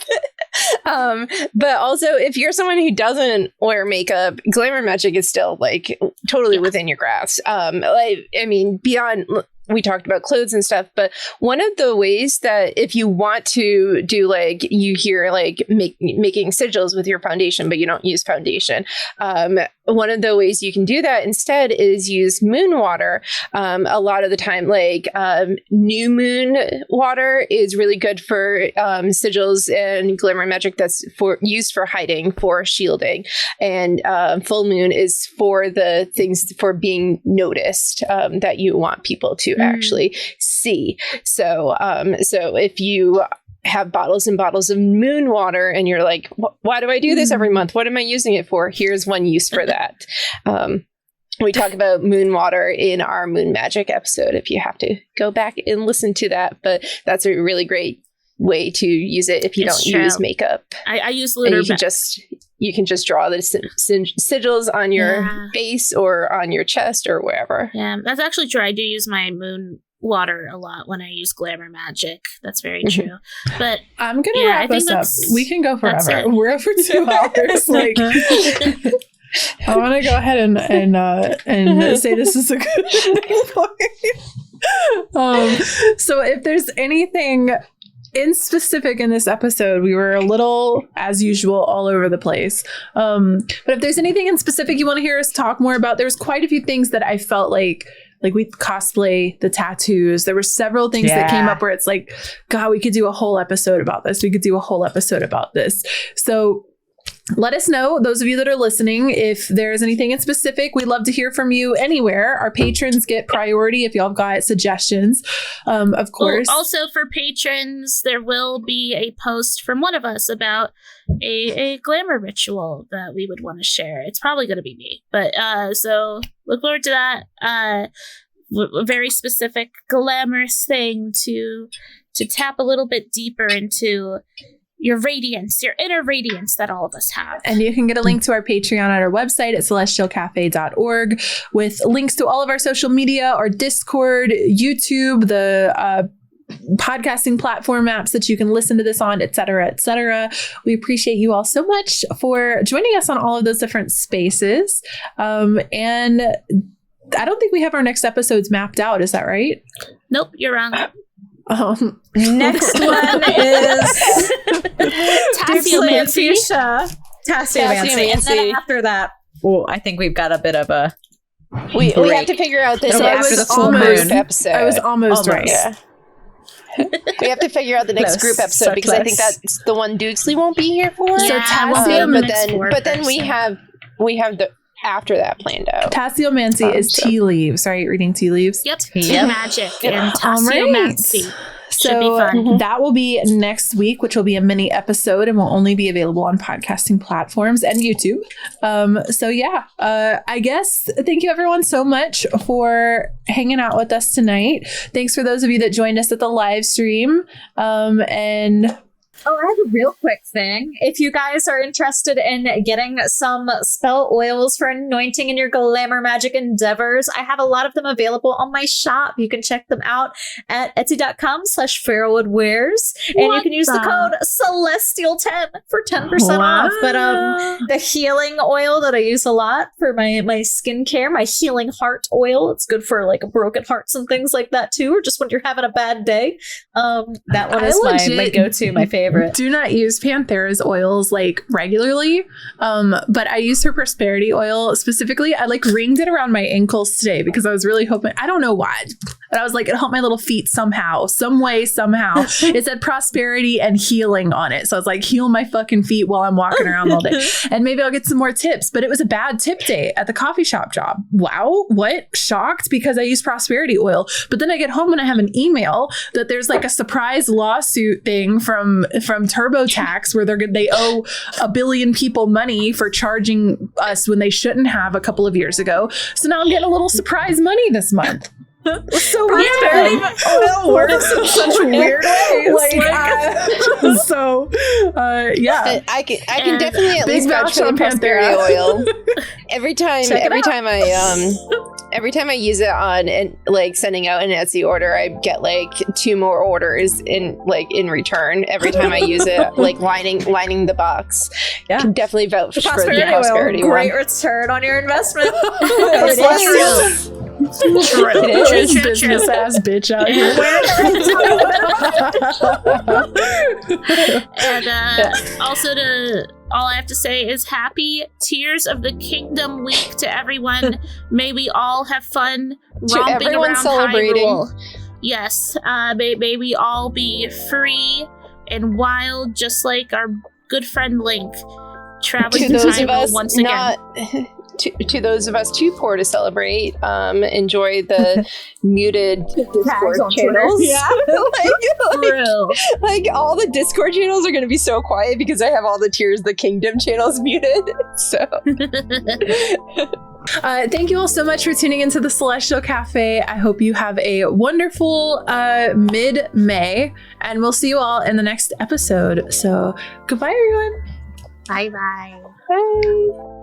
But also, if you're someone who doesn't wear makeup, glamour magic is still like totally within your grasp. I mean, beyond. We talked about clothes and stuff, but one of the ways that if you want to do like you hear like making sigils with your foundation, but you don't use foundation, one of the ways you can do that instead is use moon water. A lot of the time, like new moon water is really good for sigils and glamour magic that's used for hiding, for shielding, and full moon is for the things for being noticed that you want people to actually see. So if you have bottles and bottles of moon water and you're like, why do I do this every month? What am I using it for? Here's one use for that. We talk about moon water in our moon magic episode if you have to go back and listen to that. But that's a really great way to use it if you don't use makeup. I use Lunar. You can just draw the sigils on your face or on your chest or wherever. Yeah, that's actually true. I do use my moon water a lot when I use glamour magic. That's very true. But I'm gonna wrap us up. We can go forever. We're over 2 hours. Like, I want to go ahead and say this is a good point. So if there's anything in specific in this episode, we were a little, as usual, all over the place. But if there's anything in specific you want to hear us talk more about, there's quite a few things that I felt like we cosplay, the tattoos. There were several things that came up where it's like, God, we could do a whole episode about this. We could do a whole episode about this. So let us know, those of you that are listening, if there's anything in specific. We'd love to hear from you anywhere. Our patrons get priority if y'all got suggestions, of course. Well, also for patrons, there will be a post from one of us about a glamour ritual that we would want to share. It's probably going to be me, but so look forward to that. A very specific glamorous thing to tap a little bit deeper into your radiance, your inner radiance that all of us have. And you can get a link to our Patreon at our website at celestialcafe.org with links to all of our social media, our Discord, YouTube, the podcasting platform apps that you can listen to this on, et cetera, et cetera. We appreciate you all so much for joining us on all of those different spaces. And I don't think we have our next episodes mapped out. Is that right? Nope, you're wrong. Next one is Tassiomancy. Tassiomancy. And then after that, I think we've got a bit of a we have to figure out this group episode. I was almost right. Yeah. We have to figure out the next group episode because I think that's the one Dukesley won't be here for. Yeah, but then we have the after that planned out. Tassiomancy is tea leaves, right? Reading tea leaves. Yep. Magic and Tassiomancy. Should be fun. That will be next week, which will be a mini episode and will only be available on podcasting platforms and YouTube. I guess thank you everyone so much for hanging out with us tonight. Thanks for those of you that joined us at the live stream. Oh, I have a real quick thing. If you guys are interested in getting some spell oils for anointing in your glamour magic endeavors, I have a lot of them available on my shop. You can check them out at etsy.com/Farrowwoodwares. And you can use the code Celestial10 for 10% off. But the healing oil that I use a lot for my skincare, my healing heart oil, it's good for like broken hearts and things like that too, or just when you're having a bad day. That one is my go-to, my favorite. Do not use Panthera's oils like regularly, but I used her prosperity oil specifically. I like ringed it around my ankles today because I was really hoping, I don't know why, but I was like, it'll help my little feet somehow, some way, somehow. It said prosperity and healing on it. So I was like, heal my fucking feet while I'm walking around all day. And maybe I'll get some more tips, but it was a bad tip day at the coffee shop job. Wow. What? Shocked because I used prosperity oil. But then I get home and I have an email that there's like a surprise lawsuit thing from TurboTax where they owe 1 billion people money for charging us when they shouldn't have a couple of years ago. So now I'm getting a little surprise money this month. So weird. It works in such weird ways. I can definitely at least vouch for the prosperity oil. Every time I use it on and like sending out an Etsy order, I get like 2 more orders in return every time I use it, like lining the box. Yeah. Can definitely vouch for the prosperity oil. Great return on your investment. Business ass bitch out here. And also all I have to say is happy Tears of the Kingdom week to everyone. May we all have fun romping around Hyrule. Yes, may we all be free and wild, just like our good friend Link, traveling to Hyrule once again. To those of us too poor to celebrate, enjoy the muted Discord channels. Yeah. like all the Discord channels are going to be so quiet because I have all the Tears of the Kingdom channels muted. So thank you all so much for tuning into the Celestial Cafe. I hope you have a wonderful mid-May, and we'll see you all in the next episode. So goodbye, everyone. Bye-bye. Bye.